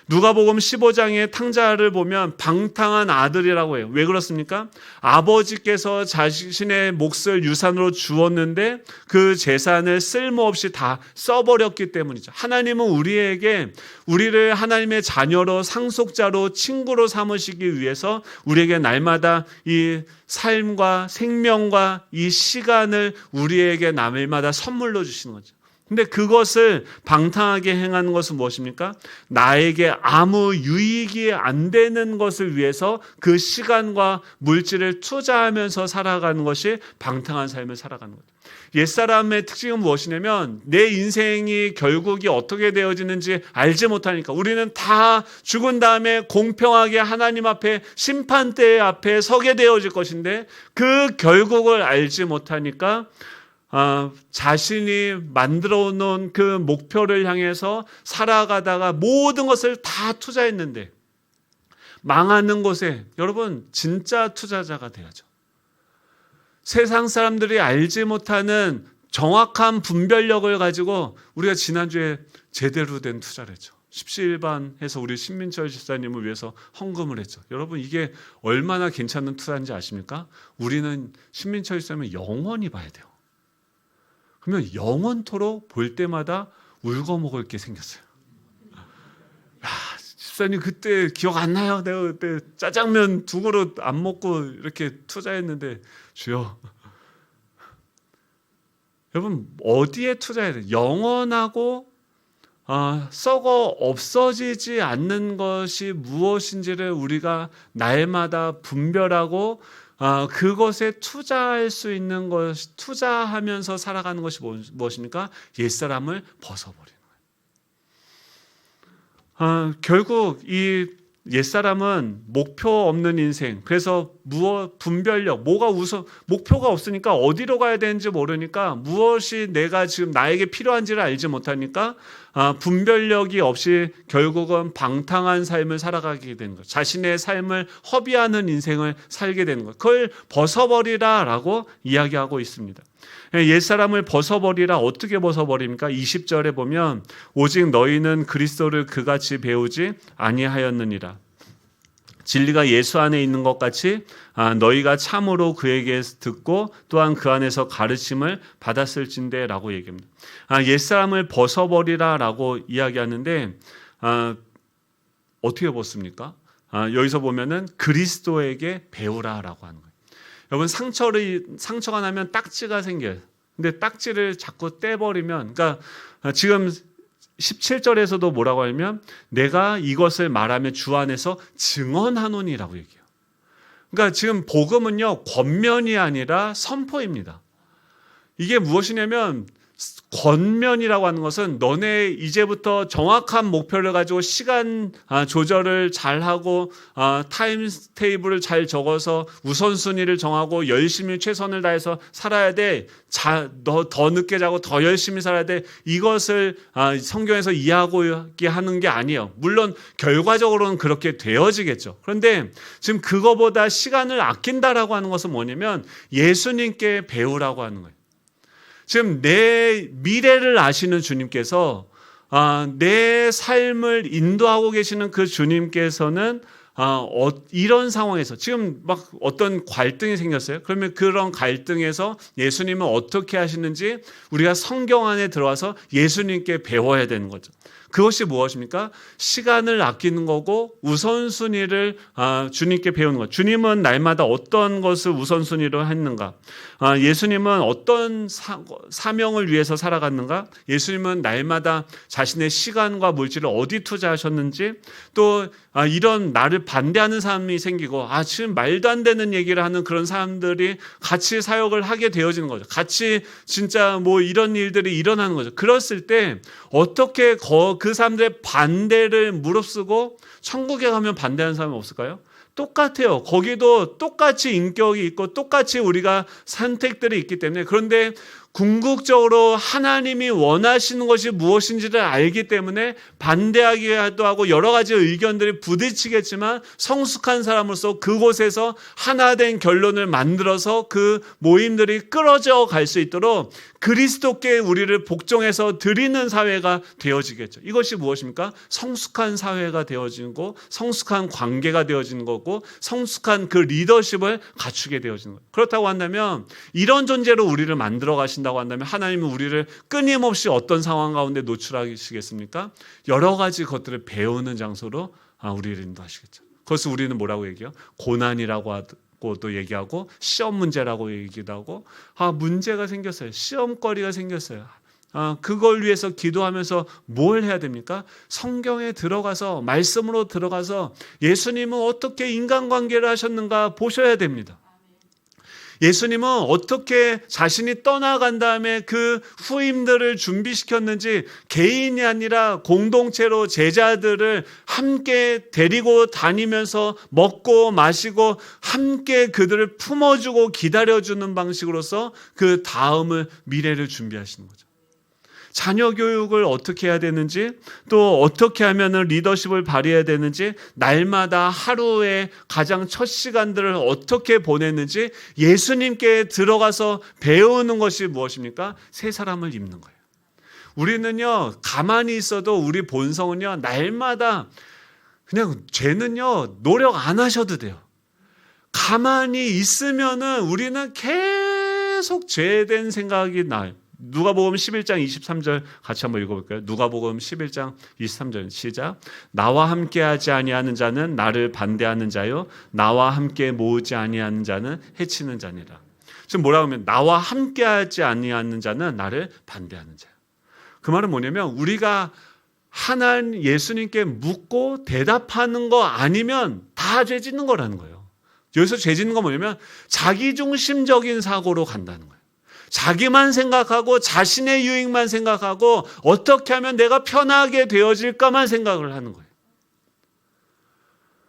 누가복음 15장의 탕자를 보면 방탕한 아들이라고 해요. 왜 그렇습니까? 아버지께서 자신의 몫을 유산으로 주었는데 그 재산을 쓸모없이 다 써버렸기 때문이죠. 하나님은 우리를 하나님의 자녀로 상속자로 친구로 삼으시기 위해서 우리에게 날마다 이 삶과 생명과 이 시간을 우리에게 날마다 선물로 주시는 거죠. 근데 그것을 방탕하게 행하는 것은 무엇입니까? 나에게 아무 유익이 안 되는 것을 위해서 그 시간과 물질을 투자하면서 살아가는 것이 방탕한 삶을 살아가는 거죠. 옛사람의 특징은 무엇이냐면 내 인생이 결국이 어떻게 되어지는지 알지 못하니까 우리는 다 죽은 다음에 공평하게 하나님 앞에 심판대 앞에 서게 되어질 것인데 그 결국을 알지 못하니까 자신이 만들어 놓은 그 목표를 향해서 살아가다가 모든 것을 다 투자했는데 망하는 곳에 여러분 진짜 투자자가 돼야죠. 세상 사람들이 알지 못하는 정확한 분별력을 가지고 우리가 지난주에 제대로 된 투자를 했죠. 십시일반해서 우리 신민철 집사님을 위해서 헌금을 했죠. 여러분 이게 얼마나 괜찮은 투자인지 아십니까? 우리는 신민철 집사님을 영원히 봐야 돼요. 그러면 영원토록 볼 때마다 울고먹을 게 생겼어요. 야, 집사님 그때 기억 안 나요? 내가 그때 짜장면 2그릇 안 먹고 이렇게 투자했는데 주여. 여러분 어디에 투자해야 돼요? 영원하고 썩어 없어지지 않는 것이 무엇인지를 우리가 날마다 분별하고 그것에 투자할 수 있는 것, 투자하면서 살아가는 것이 무엇입니까? 옛사람을 벗어버리는 거예요. 결국 이 옛사람은 목표 없는 인생, 그래서 분별력, 뭐가 우선, 목표가 없으니까 어디로 가야 되는지 모르니까 무엇이 내가 지금 나에게 필요한지를 알지 못하니까 분별력이 없이 결국은 방탕한 삶을 살아가게 되는 거예요. 자신의 삶을 허비하는 인생을 살게 되는 거예요. 그걸 벗어버리라라고 이야기하고 있습니다. 옛사람을 벗어버리라. 어떻게 벗어버립니까? 20절에 보면 오직 너희는 그리스도를 그같이 배우지 아니하였느니라. 진리가 예수 안에 있는 것 같이 너희가 참으로 그에게 듣고 또한 그 안에서 가르침을 받았을진데 라고 얘기합니다. 옛사람을 벗어버리라라고 이야기하는데 어떻게 벗습니까? 여기서 보면은 그리스도에게 배우라라고 하는 거예요. 여러분 상처가 나면 딱지가 생겨요. 근데 딱지를 자꾸 떼버리면, 그러니까 지금 17절에서도 뭐라고 하냐면 내가 이것을 말하며 주 안에서 증언하노니라고 얘기해요. 그러니까 지금 복음은요 권면이 아니라 선포입니다. 이게 무엇이냐면 권면이라고 하는 것은 너네 이제부터 정확한 목표를 가지고 시간 조절을 잘하고 타임 테이블을 잘 적어서 우선순위를 정하고 열심히 최선을 다해서 살아야 돼. 너 더 늦게 자고 더 열심히 살아야 돼. 이것을 성경에서 이해하고 하는 게 아니에요. 물론 결과적으로는 그렇게 되어지겠죠. 그런데 지금 그거보다 시간을 아낀다라고 하는 것은 뭐냐면 예수님께 배우라고 하는 거예요. 지금 내 미래를 아시는 주님께서 내 삶을 인도하고 계시는 그 주님께서는 이런 상황에서 지금 막 어떤 갈등이 생겼어요. 그러면 그런 갈등에서 예수님은 어떻게 하시는지 우리가 성경 안에 들어와서 예수님께 배워야 되는 거죠. 그것이 무엇입니까? 시간을 아끼는 거고 우선순위를 주님께 배우는 것. 주님은 날마다 어떤 것을 우선순위로 했는가? 예수님은 어떤 사명을 위해서 살아갔는가? 예수님은 날마다 자신의 시간과 물질을 어디 투자하셨는지, 또 이런 나를 반대하는 사람이 생기고 지금 말도 안 되는 얘기를 하는 그런 사람들이 같이 사역을 하게 되어지는 거죠. 같이 진짜 뭐 이런 일들이 일어나는 거죠. 그랬을 때 어떻게 그 사람들의 반대를 무릅쓰고 천국에 가면 반대하는 사람이 없을까요? 똑같아요. 거기도 똑같이 인격이 있고 똑같이 우리가 선택들이 있기 때문에, 그런데 궁극적으로 하나님이 원하시는 것이 무엇인지를 알기 때문에 반대하기도 하고 여러 가지 의견들이 부딪히겠지만 성숙한 사람으로서 그곳에서 하나된 결론을 만들어서 그 모임들이 끌어져 갈 수 있도록 그리스도께 우리를 복종해서 드리는 사회가 되어지겠죠. 이것이 무엇입니까? 성숙한 사회가 되어지고 성숙한 관계가 되어지는 거고 성숙한 그 리더십을 갖추게 되어지는 거예요. 그렇다고 한다면 이런 존재로 우리를 만들어 가신다고 한다면 하나님은 우리를 끊임없이 어떤 상황 가운데 노출하시겠습니까? 여러 가지 것들을 배우는 장소로 우리를 인도하시겠죠. 그것을 우리는 뭐라고 얘기해요? 고난이라고 또 얘기하고 시험 문제라고 얘기도 하고 문제가 생겼어요. 시험거리가 생겼어요. 그걸 위해서 기도하면서 뭘 해야 됩니까? 성경에 들어가서 말씀으로 들어가서 예수님은 어떻게 인간관계를 하셨는가 보셔야 됩니다. 예수님은 어떻게 자신이 떠나간 다음에 그 후임들을 준비시켰는지 개인이 아니라 공동체로 제자들을 함께 데리고 다니면서 먹고 마시고 함께 그들을 품어주고 기다려주는 방식으로서 그 다음을 미래를 준비하시는 거죠. 자녀 교육을 어떻게 해야 되는지, 또 어떻게 하면 리더십을 발휘해야 되는지, 날마다 하루의 가장 첫 시간들을 어떻게 보내는지 예수님께 들어가서 배우는 것이 무엇입니까? 새 사람을 입는 거예요. 우리는요, 가만히 있어도 우리 본성은요, 날마다 그냥 죄는요, 노력 안 하셔도 돼요. 가만히 있으면은 우리는 계속 죄된 생각이 나요. 누가복음 11장 23절 같이 한번 읽어볼까요? 누가복음 11장 23절 시작. 나와 함께하지 아니하는 자는 나를 반대하는 자요, 나와 함께 모으지 아니하는 자는 해치는 자니라. 지금 뭐라고 하면 나와 함께하지 아니하는 자는 나를 반대하는 자요. 그 말은 뭐냐면 우리가 하나님 예수님께 묻고 대답하는 거 아니면 다 죄 짓는 거라는 거예요. 여기서 죄 짓는 건 뭐냐면 자기중심적인 사고로 간다는 거예요. 자기만 생각하고 자신의 유익만 생각하고 어떻게 하면 내가 편하게 되어질까만 생각을 하는 거예요.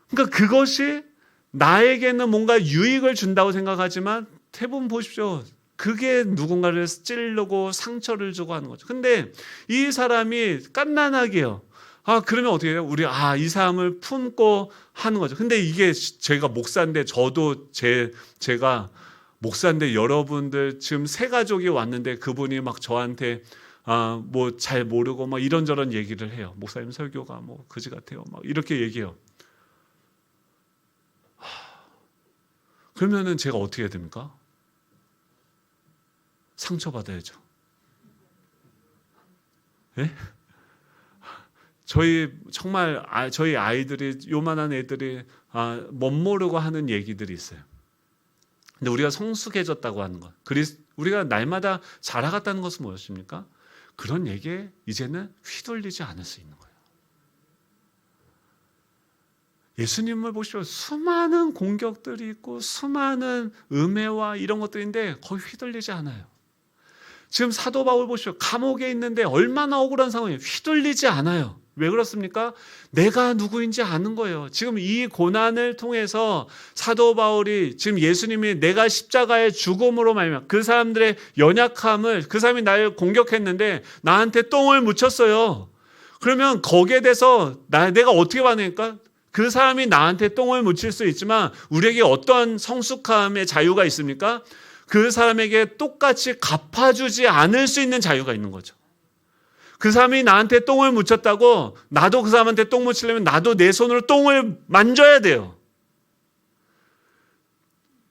그러니까 그것이 나에게는 뭔가 유익을 준다고 생각하지만 대부분 보십시오. 그게 누군가를 찌르고 상처를 주고 하는 거죠. 근데 이 사람이 깐난하게요. 그러면 어떻게 해요? 우리 이 사람을 품고 하는 거죠. 근데 이게 제가 목사인데 제가 목사인데 여러분들 지금 세 가족이 왔는데 그분이 막 저한테 뭐 잘 모르고 막 이런저런 얘기를 해요. 목사님 설교가 뭐 그지 같아요. 막 이렇게 얘기해요. 그러면은 제가 어떻게 해야 됩니까? 상처받아야죠. 예? 저희 아이들이 요만한 애들이 멋모르고 하는 얘기들이 있어요. 근데 우리가 성숙해졌다고 하는 것, 우리가 날마다 자라갔다는 것은 무엇입니까? 그런 얘기에 이제는 휘둘리지 않을 수 있는 거예요. 예수님을 보시면 수많은 공격들이 있고 수많은 음해와 이런 것들인데 거의 휘둘리지 않아요. 지금 사도 바울 보시오. 감옥에 있는데 얼마나 억울한 상황이에요. 휘둘리지 않아요. 왜 그렇습니까? 내가 누구인지 아는 거예요. 지금 이 고난을 통해서 사도 바울이 지금 예수님이 내가 십자가의 죽음으로 말미암아 그 사람들의 연약함을, 그 사람이 날 공격했는데 나한테 똥을 묻혔어요. 그러면 거기에 대해서 내가 어떻게 반응할까? 그 사람이 나한테 똥을 묻힐 수 있지만 우리에게 어떤 성숙함의 자유가 있습니까? 그 사람에게 똑같이 갚아주지 않을 수 있는 자유가 있는 거죠. 그 사람이 나한테 똥을 묻혔다고 나도 그 사람한테 똥 묻히려면 나도 내 손으로 똥을 만져야 돼요.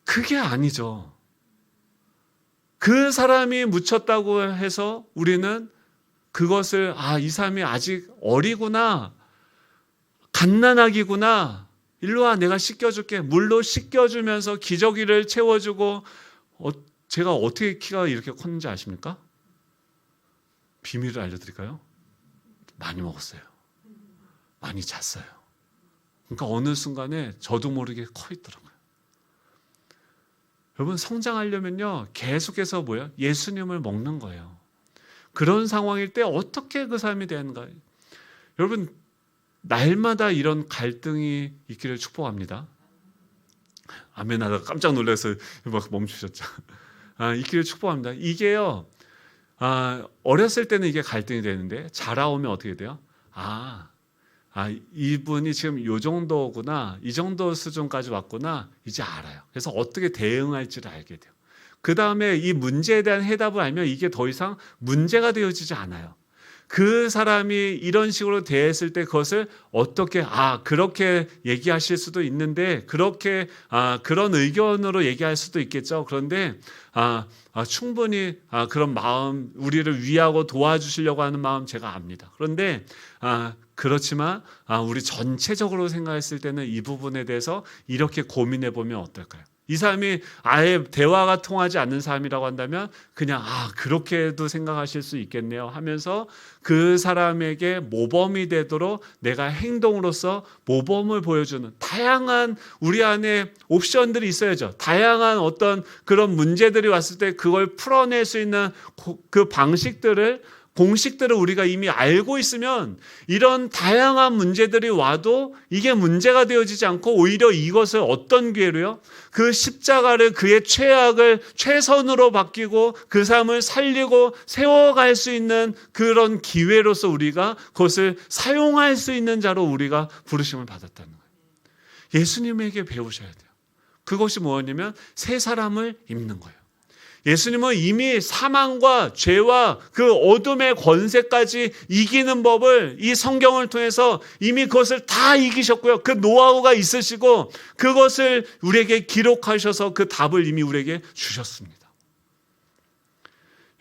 그게 아니죠. 그 사람이 묻혔다고 해서 우리는 그것을 이 사람이 아직 어리구나, 갓난아기구나, 일로 와 내가 씻겨줄게, 물로 씻겨주면서 기저귀를 채워주고. 제가 어떻게 키가 이렇게 컸는지 아십니까? 비밀을 알려드릴까요? 많이 먹었어요. 많이 잤어요. 그러니까 어느 순간에 저도 모르게 커 있더라고요. 여러분, 성장하려면요 계속해서 뭐예요? 예수님을 먹는 거예요. 그런 상황일 때 어떻게 그 사람이 되는가? 여러분, 날마다 이런 갈등이 있기를 축복합니다. 아멘 하다가 깜짝 놀라서 막 멈추셨죠. 있기를 축복합니다. 이게요, 어렸을 때는 이게 갈등이 되는데 자라오면 어떻게 돼요? 이분이 지금 요 정도구나, 이 정도 수준까지 왔구나, 이제 알아요. 그래서 어떻게 대응할지를 알게 돼요. 그 다음에 이 문제에 대한 해답을 알면 이게 더 이상 문제가 되어지지 않아요. 그 사람이 이런 식으로 대했을 때 그것을 어떻게 그렇게 얘기하실 수도 있는데, 그렇게 그런 의견으로 얘기할 수도 있겠죠. 그런데 충분히 그런 마음, 우리를 위하고 도와주시려고 하는 마음 제가 압니다. 그런데 그렇지만 우리 전체적으로 생각했을 때는 이 부분에 대해서 이렇게 고민해 보면 어떨까요? 이 사람이 아예 대화가 통하지 않는 사람이라고 한다면 그냥 그렇게도 생각하실 수 있겠네요 하면서 그 사람에게 모범이 되도록 내가 행동으로서 모범을 보여주는, 다양한 우리 안에 옵션들이 있어야죠. 다양한 어떤 그런 문제들이 왔을 때 그걸 풀어낼 수 있는 그 공식들을 우리가 이미 알고 있으면 이런 다양한 문제들이 와도 이게 문제가 되어지지 않고 오히려 이것을 어떤 기회로요? 그 십자가를, 그의 최악을 최선으로 바뀌고 그 삶을 살리고 세워갈 수 있는 그런 기회로서 우리가 그것을 사용할 수 있는 자로 우리가 부르심을 받았다는 거예요. 예수님에게 배우셔야 돼요. 그것이 뭐냐면 새 사람을 입는 거예요. 예수님은 이미 사망과 죄와 그 어둠의 권세까지 이기는 법을 이 성경을 통해서 이미 그것을 다 이기셨고요. 그 노하우가 있으시고 그것을 우리에게 기록하셔서 그 답을 이미 우리에게 주셨습니다.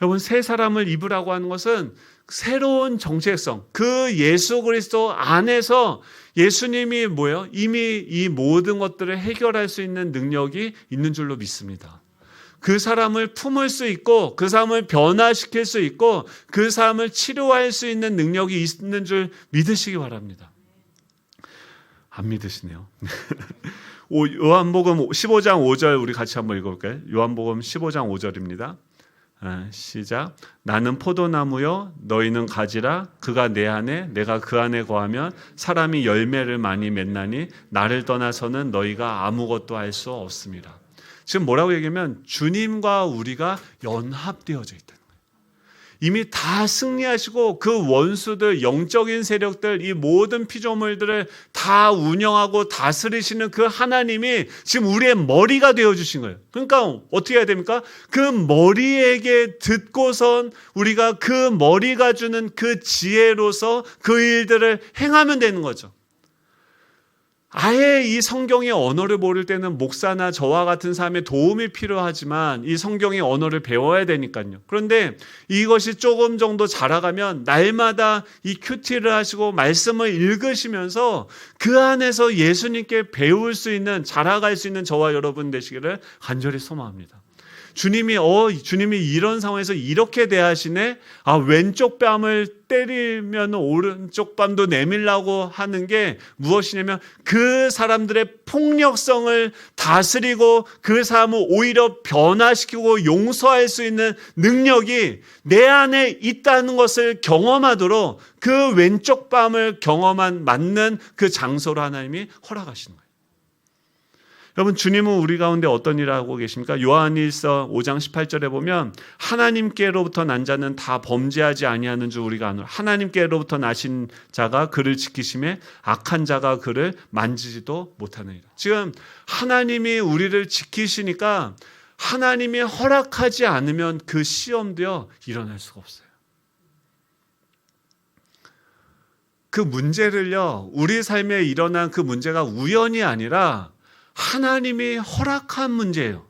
여러분, 새 사람을 입으라고 하는 것은 새로운 정체성, 그 예수 그리스도 안에서 예수님이 이미 이 모든 것들을 해결할 수 있는 능력이 있는 줄로 믿습니다. 그 사람을 품을 수 있고 그 사람을 변화시킬 수 있고 그 사람을 치료할 수 있는 능력이 있는 줄 믿으시기 바랍니다. 안 믿으시네요. 요한복음 15장 5절 우리 같이 한번 읽어볼까요? 요한복음 15장 5절입니다. 시작. 나는 포도나무요 너희는 가지라. 그가 내 안에 내가 그 안에 거하면 사람이 열매를 많이 맺나니 나를 떠나서는 너희가 아무것도 할 수 없습니다. 지금 뭐라고 얘기하면 주님과 우리가 연합되어져 있다는 거예요. 이미 다 승리하시고 그 원수들, 영적인 세력들, 이 모든 피조물들을 다 운영하고 다스리시는 그 하나님이 지금 우리의 머리가 되어주신 거예요. 그러니까 어떻게 해야 됩니까? 그 머리에게 듣고선 우리가 그 머리가 주는 그 지혜로서 그 일들을 행하면 되는 거죠. 아예 이 성경의 언어를 모를 때는 목사나 저와 같은 사람의 도움이 필요하지만 이 성경의 언어를 배워야 되니까요. 그런데 이것이 조금 정도 자라가면 날마다 이 큐티를 하시고 말씀을 읽으시면서 그 안에서 예수님께 배울 수 있는, 자라갈 수 있는 저와 여러분 되시기를 간절히 소망합니다. 주님이 이런 상황에서 이렇게 대하시네. 왼쪽 뺨을 때리면 오른쪽 뺨도 내밀라고 하는 게 무엇이냐면 그 사람들의 폭력성을 다스리고 그 사람을 오히려 변화시키고 용서할 수 있는 능력이 내 안에 있다는 것을 경험하도록 그 왼쪽 뺨을 맞는 그 장소로 하나님이 허락하시는 거예요. 여러분, 주님은 우리 가운데 어떤 일을 하고 계십니까? 요한일서 5장 18절에 보면 하나님께로부터 난 자는 다 범죄하지 아니하는 줄 우리가 아노라. 하나님께로부터 나신 자가 그를 지키심에 악한 자가 그를 만지지도 못하느니라. 지금 하나님이 우리를 지키시니까 하나님이 허락하지 않으면 그 시험도요 일어날 수가 없어요. 그 문제를요, 우리 삶에 일어난 그 문제가 우연이 아니라 하나님이 허락한 문제예요.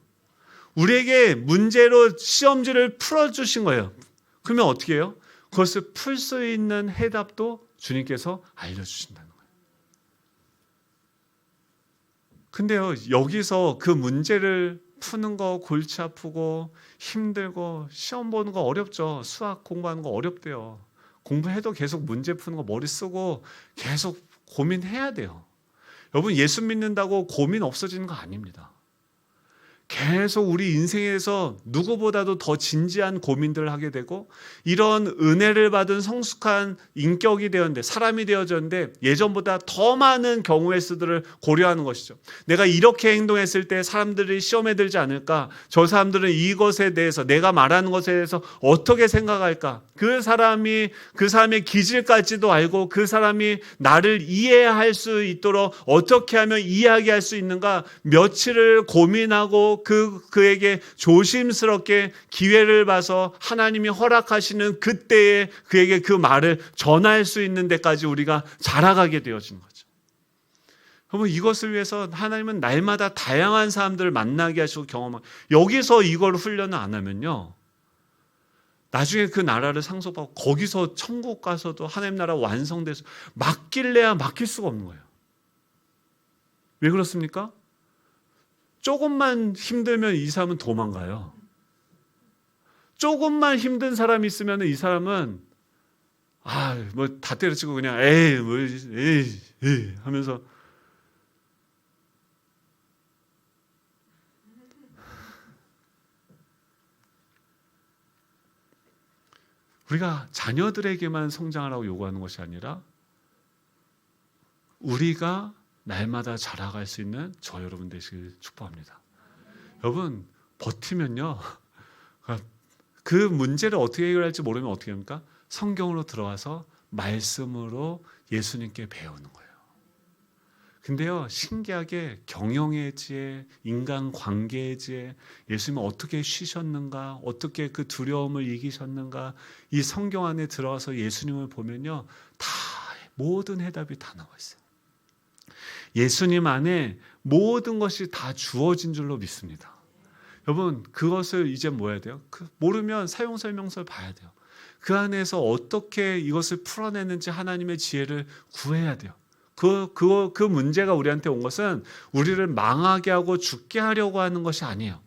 우리에게 문제로 시험지를 풀어주신 거예요. 그러면 어떻게 해요? 그것을 풀 수 있는 해답도 주님께서 알려주신다는 거예요. 근데요, 여기서 그 문제를 푸는 거 골치 아프고 힘들고 시험 보는 거 어렵죠. 수학 공부하는 거 어렵대요. 공부해도 계속 문제 푸는 거 머리 쓰고 계속 고민해야 돼요. 여러분, 예수 믿는다고 고민 없어지는 거 아닙니다. 계속 우리 인생에서 누구보다도 더 진지한 고민들을 하게 되고 이런 은혜를 받은 성숙한 인격이 되었는데 사람이 되어졌는데 예전보다 더 많은 경우의 수들을 고려하는 것이죠. 내가 이렇게 행동했을 때 사람들이 시험에 들지 않을까? 저 사람들은 이것에 대해서 내가 말하는 것에 대해서 어떻게 생각할까? 그 사람의 기질까지도 알고 그 사람이 나를 이해할 수 있도록 어떻게 하면 이해하게 할 수 있는가? 며칠을 고민하고 그에게 조심스럽게 기회를 봐서 하나님이 허락하시는 그때에 그에게 그 말을 전할 수 있는 데까지 우리가 자라가게 되어진 거죠. 그러면 이것을 위해서 하나님은 날마다 다양한 사람들을 만나게 하시고 경험하고 여기서 이걸 훈련을 안 하면요, 나중에 그 나라를 상속받고 거기서 천국 가서도 하나님 나라 완성돼서 맡길래야 맡길 수가 없는 거예요. 왜 그렇습니까? 조금만 힘들면 이 사람은 도망가요. 조금만 힘든 사람이 있으면 이 사람은 뭐 다 때려치고 그냥 에이 하면서 우리가 자녀들에게만 성장하라고 요구하는 것이 아니라 우리가 날마다 자라갈 수 있는 저 여러분 되시길 축복합니다. 여러분, 버티면요, 그 문제를 어떻게 해결할지 모르면 어떻게 합니까? 성경으로 들어와서 말씀으로 예수님께 배우는 거예요. 근데요, 신기하게 경영의 지혜, 인간관계의 지혜, 예수님은 어떻게 쉬셨는가, 어떻게 그 두려움을 이기셨는가, 이 성경 안에 들어와서 예수님을 보면요, 다 모든 해답이 다 나와 있어요. 예수님 안에 모든 것이 다 주어진 줄로 믿습니다. 여러분, 그것을 이제 뭐 해야 돼요? 모르면 사용설명서를 봐야 돼요. 그 안에서 어떻게 이것을 풀어내는지 하나님의 지혜를 구해야 돼요. 그 문제가 우리한테 온 것은 우리를 망하게 하고 죽게 하려고 하는 것이 아니에요.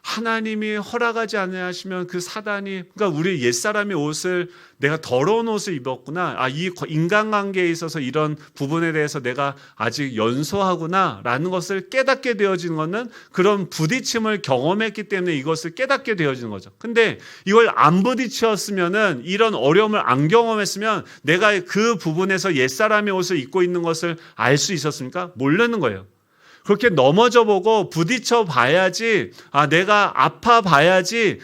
하나님이 허락하지 않으시면 그 사단이, 그러니까 우리 옛사람의 옷을 내가 더러운 옷을 입었구나, 이 인간관계에 있어서 이런 부분에 대해서 내가 아직 연소하구나 라는 것을 깨닫게 되어지는 것은 그런 부딪힘을 경험했기 때문에 이것을 깨닫게 되어지는 거죠. 근데 이걸 안 부딪혔으면은, 이런 어려움을 안 경험했으면 내가 그 부분에서 옛사람의 옷을 입고 있는 것을 알 수 있었습니까? 모르는 거예요. 그렇게 넘어져 보고 부딪혀 봐야지, 내가 아파 봐야지,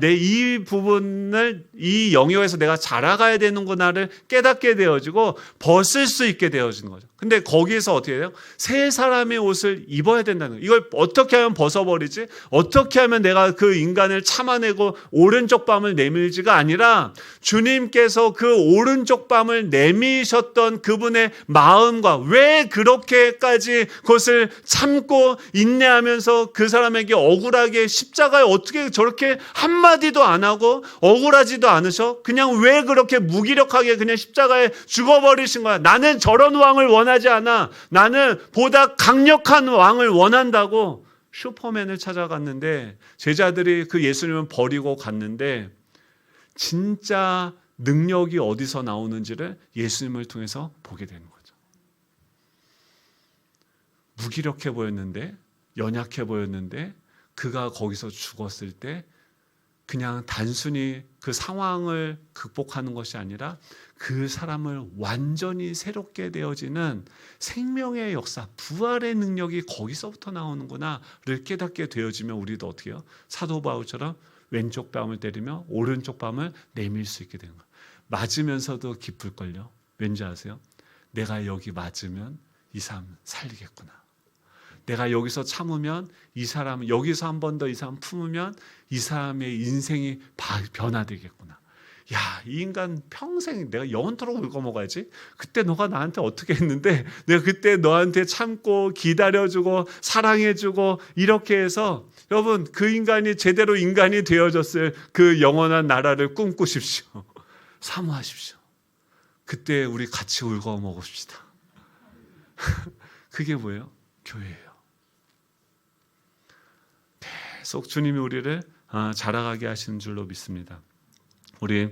내 이 부분을 이 영역에서 내가 자라가야 되는구나를 깨닫게 되어지고 벗을 수 있게 되어지는 거죠. 근데 거기서 어떻게 해요? 새 사람의 옷을 입어야 된다는 거예요. 이걸 어떻게 하면 벗어버리지? 어떻게 하면 내가 그 인간을 참아내고 오른쪽 뺨을 내밀지가 아니라 주님께서 그 오른쪽 뺨을 내미셨던 그분의 마음과 왜 그렇게까지 그것을 참고 인내하면서 그 사람에게 억울하게 십자가에 어떻게 저렇게 한마디도 안 하고 억울하지도 않으셔? 그냥 왜 그렇게 무기력하게 그냥 십자가에 죽어버리신 거야? 나는 저런 왕을 원하지 않아. 나는 보다 강력한 왕을 원한다고. 슈퍼맨을 찾아갔는데 제자들이 그 예수님을 버리고 갔는데 진짜 능력이 어디서 나오는지를 예수님을 통해서 보게 되는 거죠. 무기력해 보였는데, 연약해 보였는데 그가 거기서 죽었을 때 그냥 단순히 그 상황을 극복하는 것이 아니라 그 사람을 완전히 새롭게 되어지는 생명의 역사, 부활의 능력이 거기서부터 나오는구나를 깨닫게 되어지면 우리도 어떻게 해요? 사도 바울처럼 왼쪽 뺨을 때리며 오른쪽 뺨을 내밀 수 있게 되는 거예요. 맞으면서도 기쁠걸요. 왠지 아세요? 내가 여기 맞으면 이 사람 살리겠구나. 내가 여기서 참으면 이 사람, 여기서 한 번 더 이 사람 품으면 이 사람의 인생이 변화되겠구나. 야, 이 인간 평생 내가 영원토록 울고 먹어야지. 그때 너가 나한테 어떻게 했는데 내가 그때 너한테 참고 기다려주고 사랑해주고 이렇게 해서 여러분 그 인간이 제대로 인간이 되어졌을 그 영원한 나라를 꿈꾸십시오. 사모하십시오. 그때 우리 같이 울고 먹읍시다. 그게 뭐예요? 교회예요. 계속 주님이 우리를 자라가게 하시는 줄로 믿습니다. 우리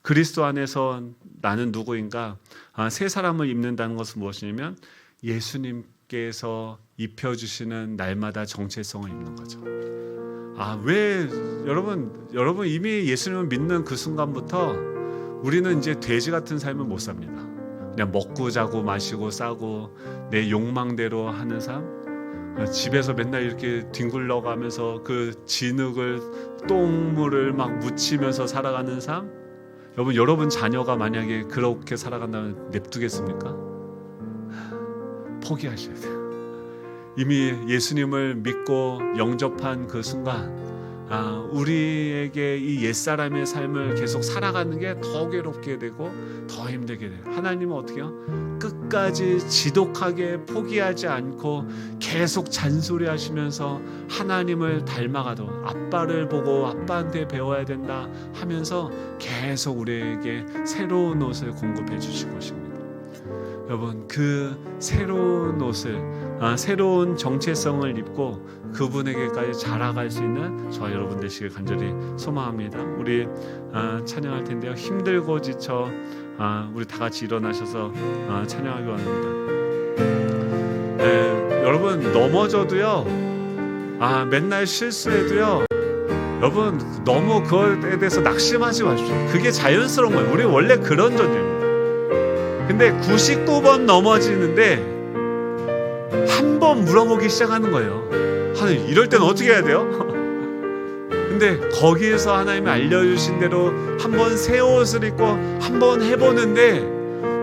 그리스도 안에서 나는 누구인가? 새 사람을 입는다는 것은 무엇이냐면 예수님께서 입혀주시는 날마다 정체성을 입는 거죠. 왜 여러분 이미 예수님을 믿는 그 순간부터 우리는 이제 돼지 같은 삶을 못 삽니다. 그냥 먹고 자고 마시고 싸고 내 욕망대로 하는 삶. 집에서 맨날 이렇게 뒹굴러 가면서 그 진흙을 똥물을 막 묻히면서 살아가는 삶. 여러분 자녀가 만약에 그렇게 살아간다면 냅두겠습니까? 포기하셔야 돼요. 이미 예수님을 믿고 영접한 그 순간 우리에게 이 옛사람의 삶을 계속 살아가는 게 더 괴롭게 되고 더 힘들게 돼요. 하나님은 어떻게 해요? 끝까지 지독하게 포기하지 않고 계속 잔소리하시면서 하나님을 닮아가도록 아빠를 보고 아빠한테 배워야 된다 하면서 계속 우리에게 새로운 옷을 공급해 주실 것입니다. 여러분 그 새로운 옷을 새로운 정체성을 입고 그분에게까지 자라갈 수 있는 저와 여러분 되시길 간절히 소망합니다. 우리 찬양할 텐데요. 힘들고 지쳐 우리 다 같이 일어나셔서 찬양하기 원합니다. 여러분 넘어져도요. 맨날 실수해도요. 여러분 너무 그거에 대해서 낙심하지 마십시오. 그게 자연스러운 거예요. 우리 원래 그런 존재입니다. 근데 99번 넘어지는데 한 번 물어보기 시작하는 거예요. 하나님 이럴 때는 어떻게 해야 돼요? 근데 거기에서 하나님이 알려주신 대로 한번 새 옷을 입고 한번 해보는데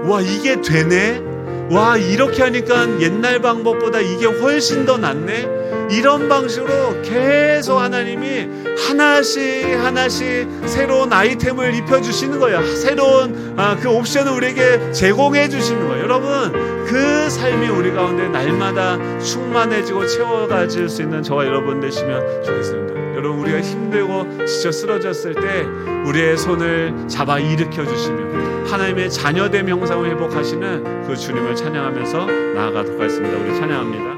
와 이게 되네? 와 이렇게 하니까 옛날 방법보다 이게 훨씬 더 낫네? 이런 방식으로 계속 하나님이 하나씩 새로운 아이템을 입혀주시는 거예요. 새로운 그 옵션을 우리에게 제공해 주시는 거예요. 여러분 그 삶이 우리 가운데 날마다 충만해지고 채워가질 수 있는 저와 여러분 되시면 좋겠습니다. 여러분 우리가 힘들고 지쳐 쓰러졌을 때 우리의 손을 잡아 일으켜 주시며 하나님의 자녀됨 형상을 회복하시는 그 주님을 찬양하면서 나아가도록 하겠습니다. 우리 찬양합니다.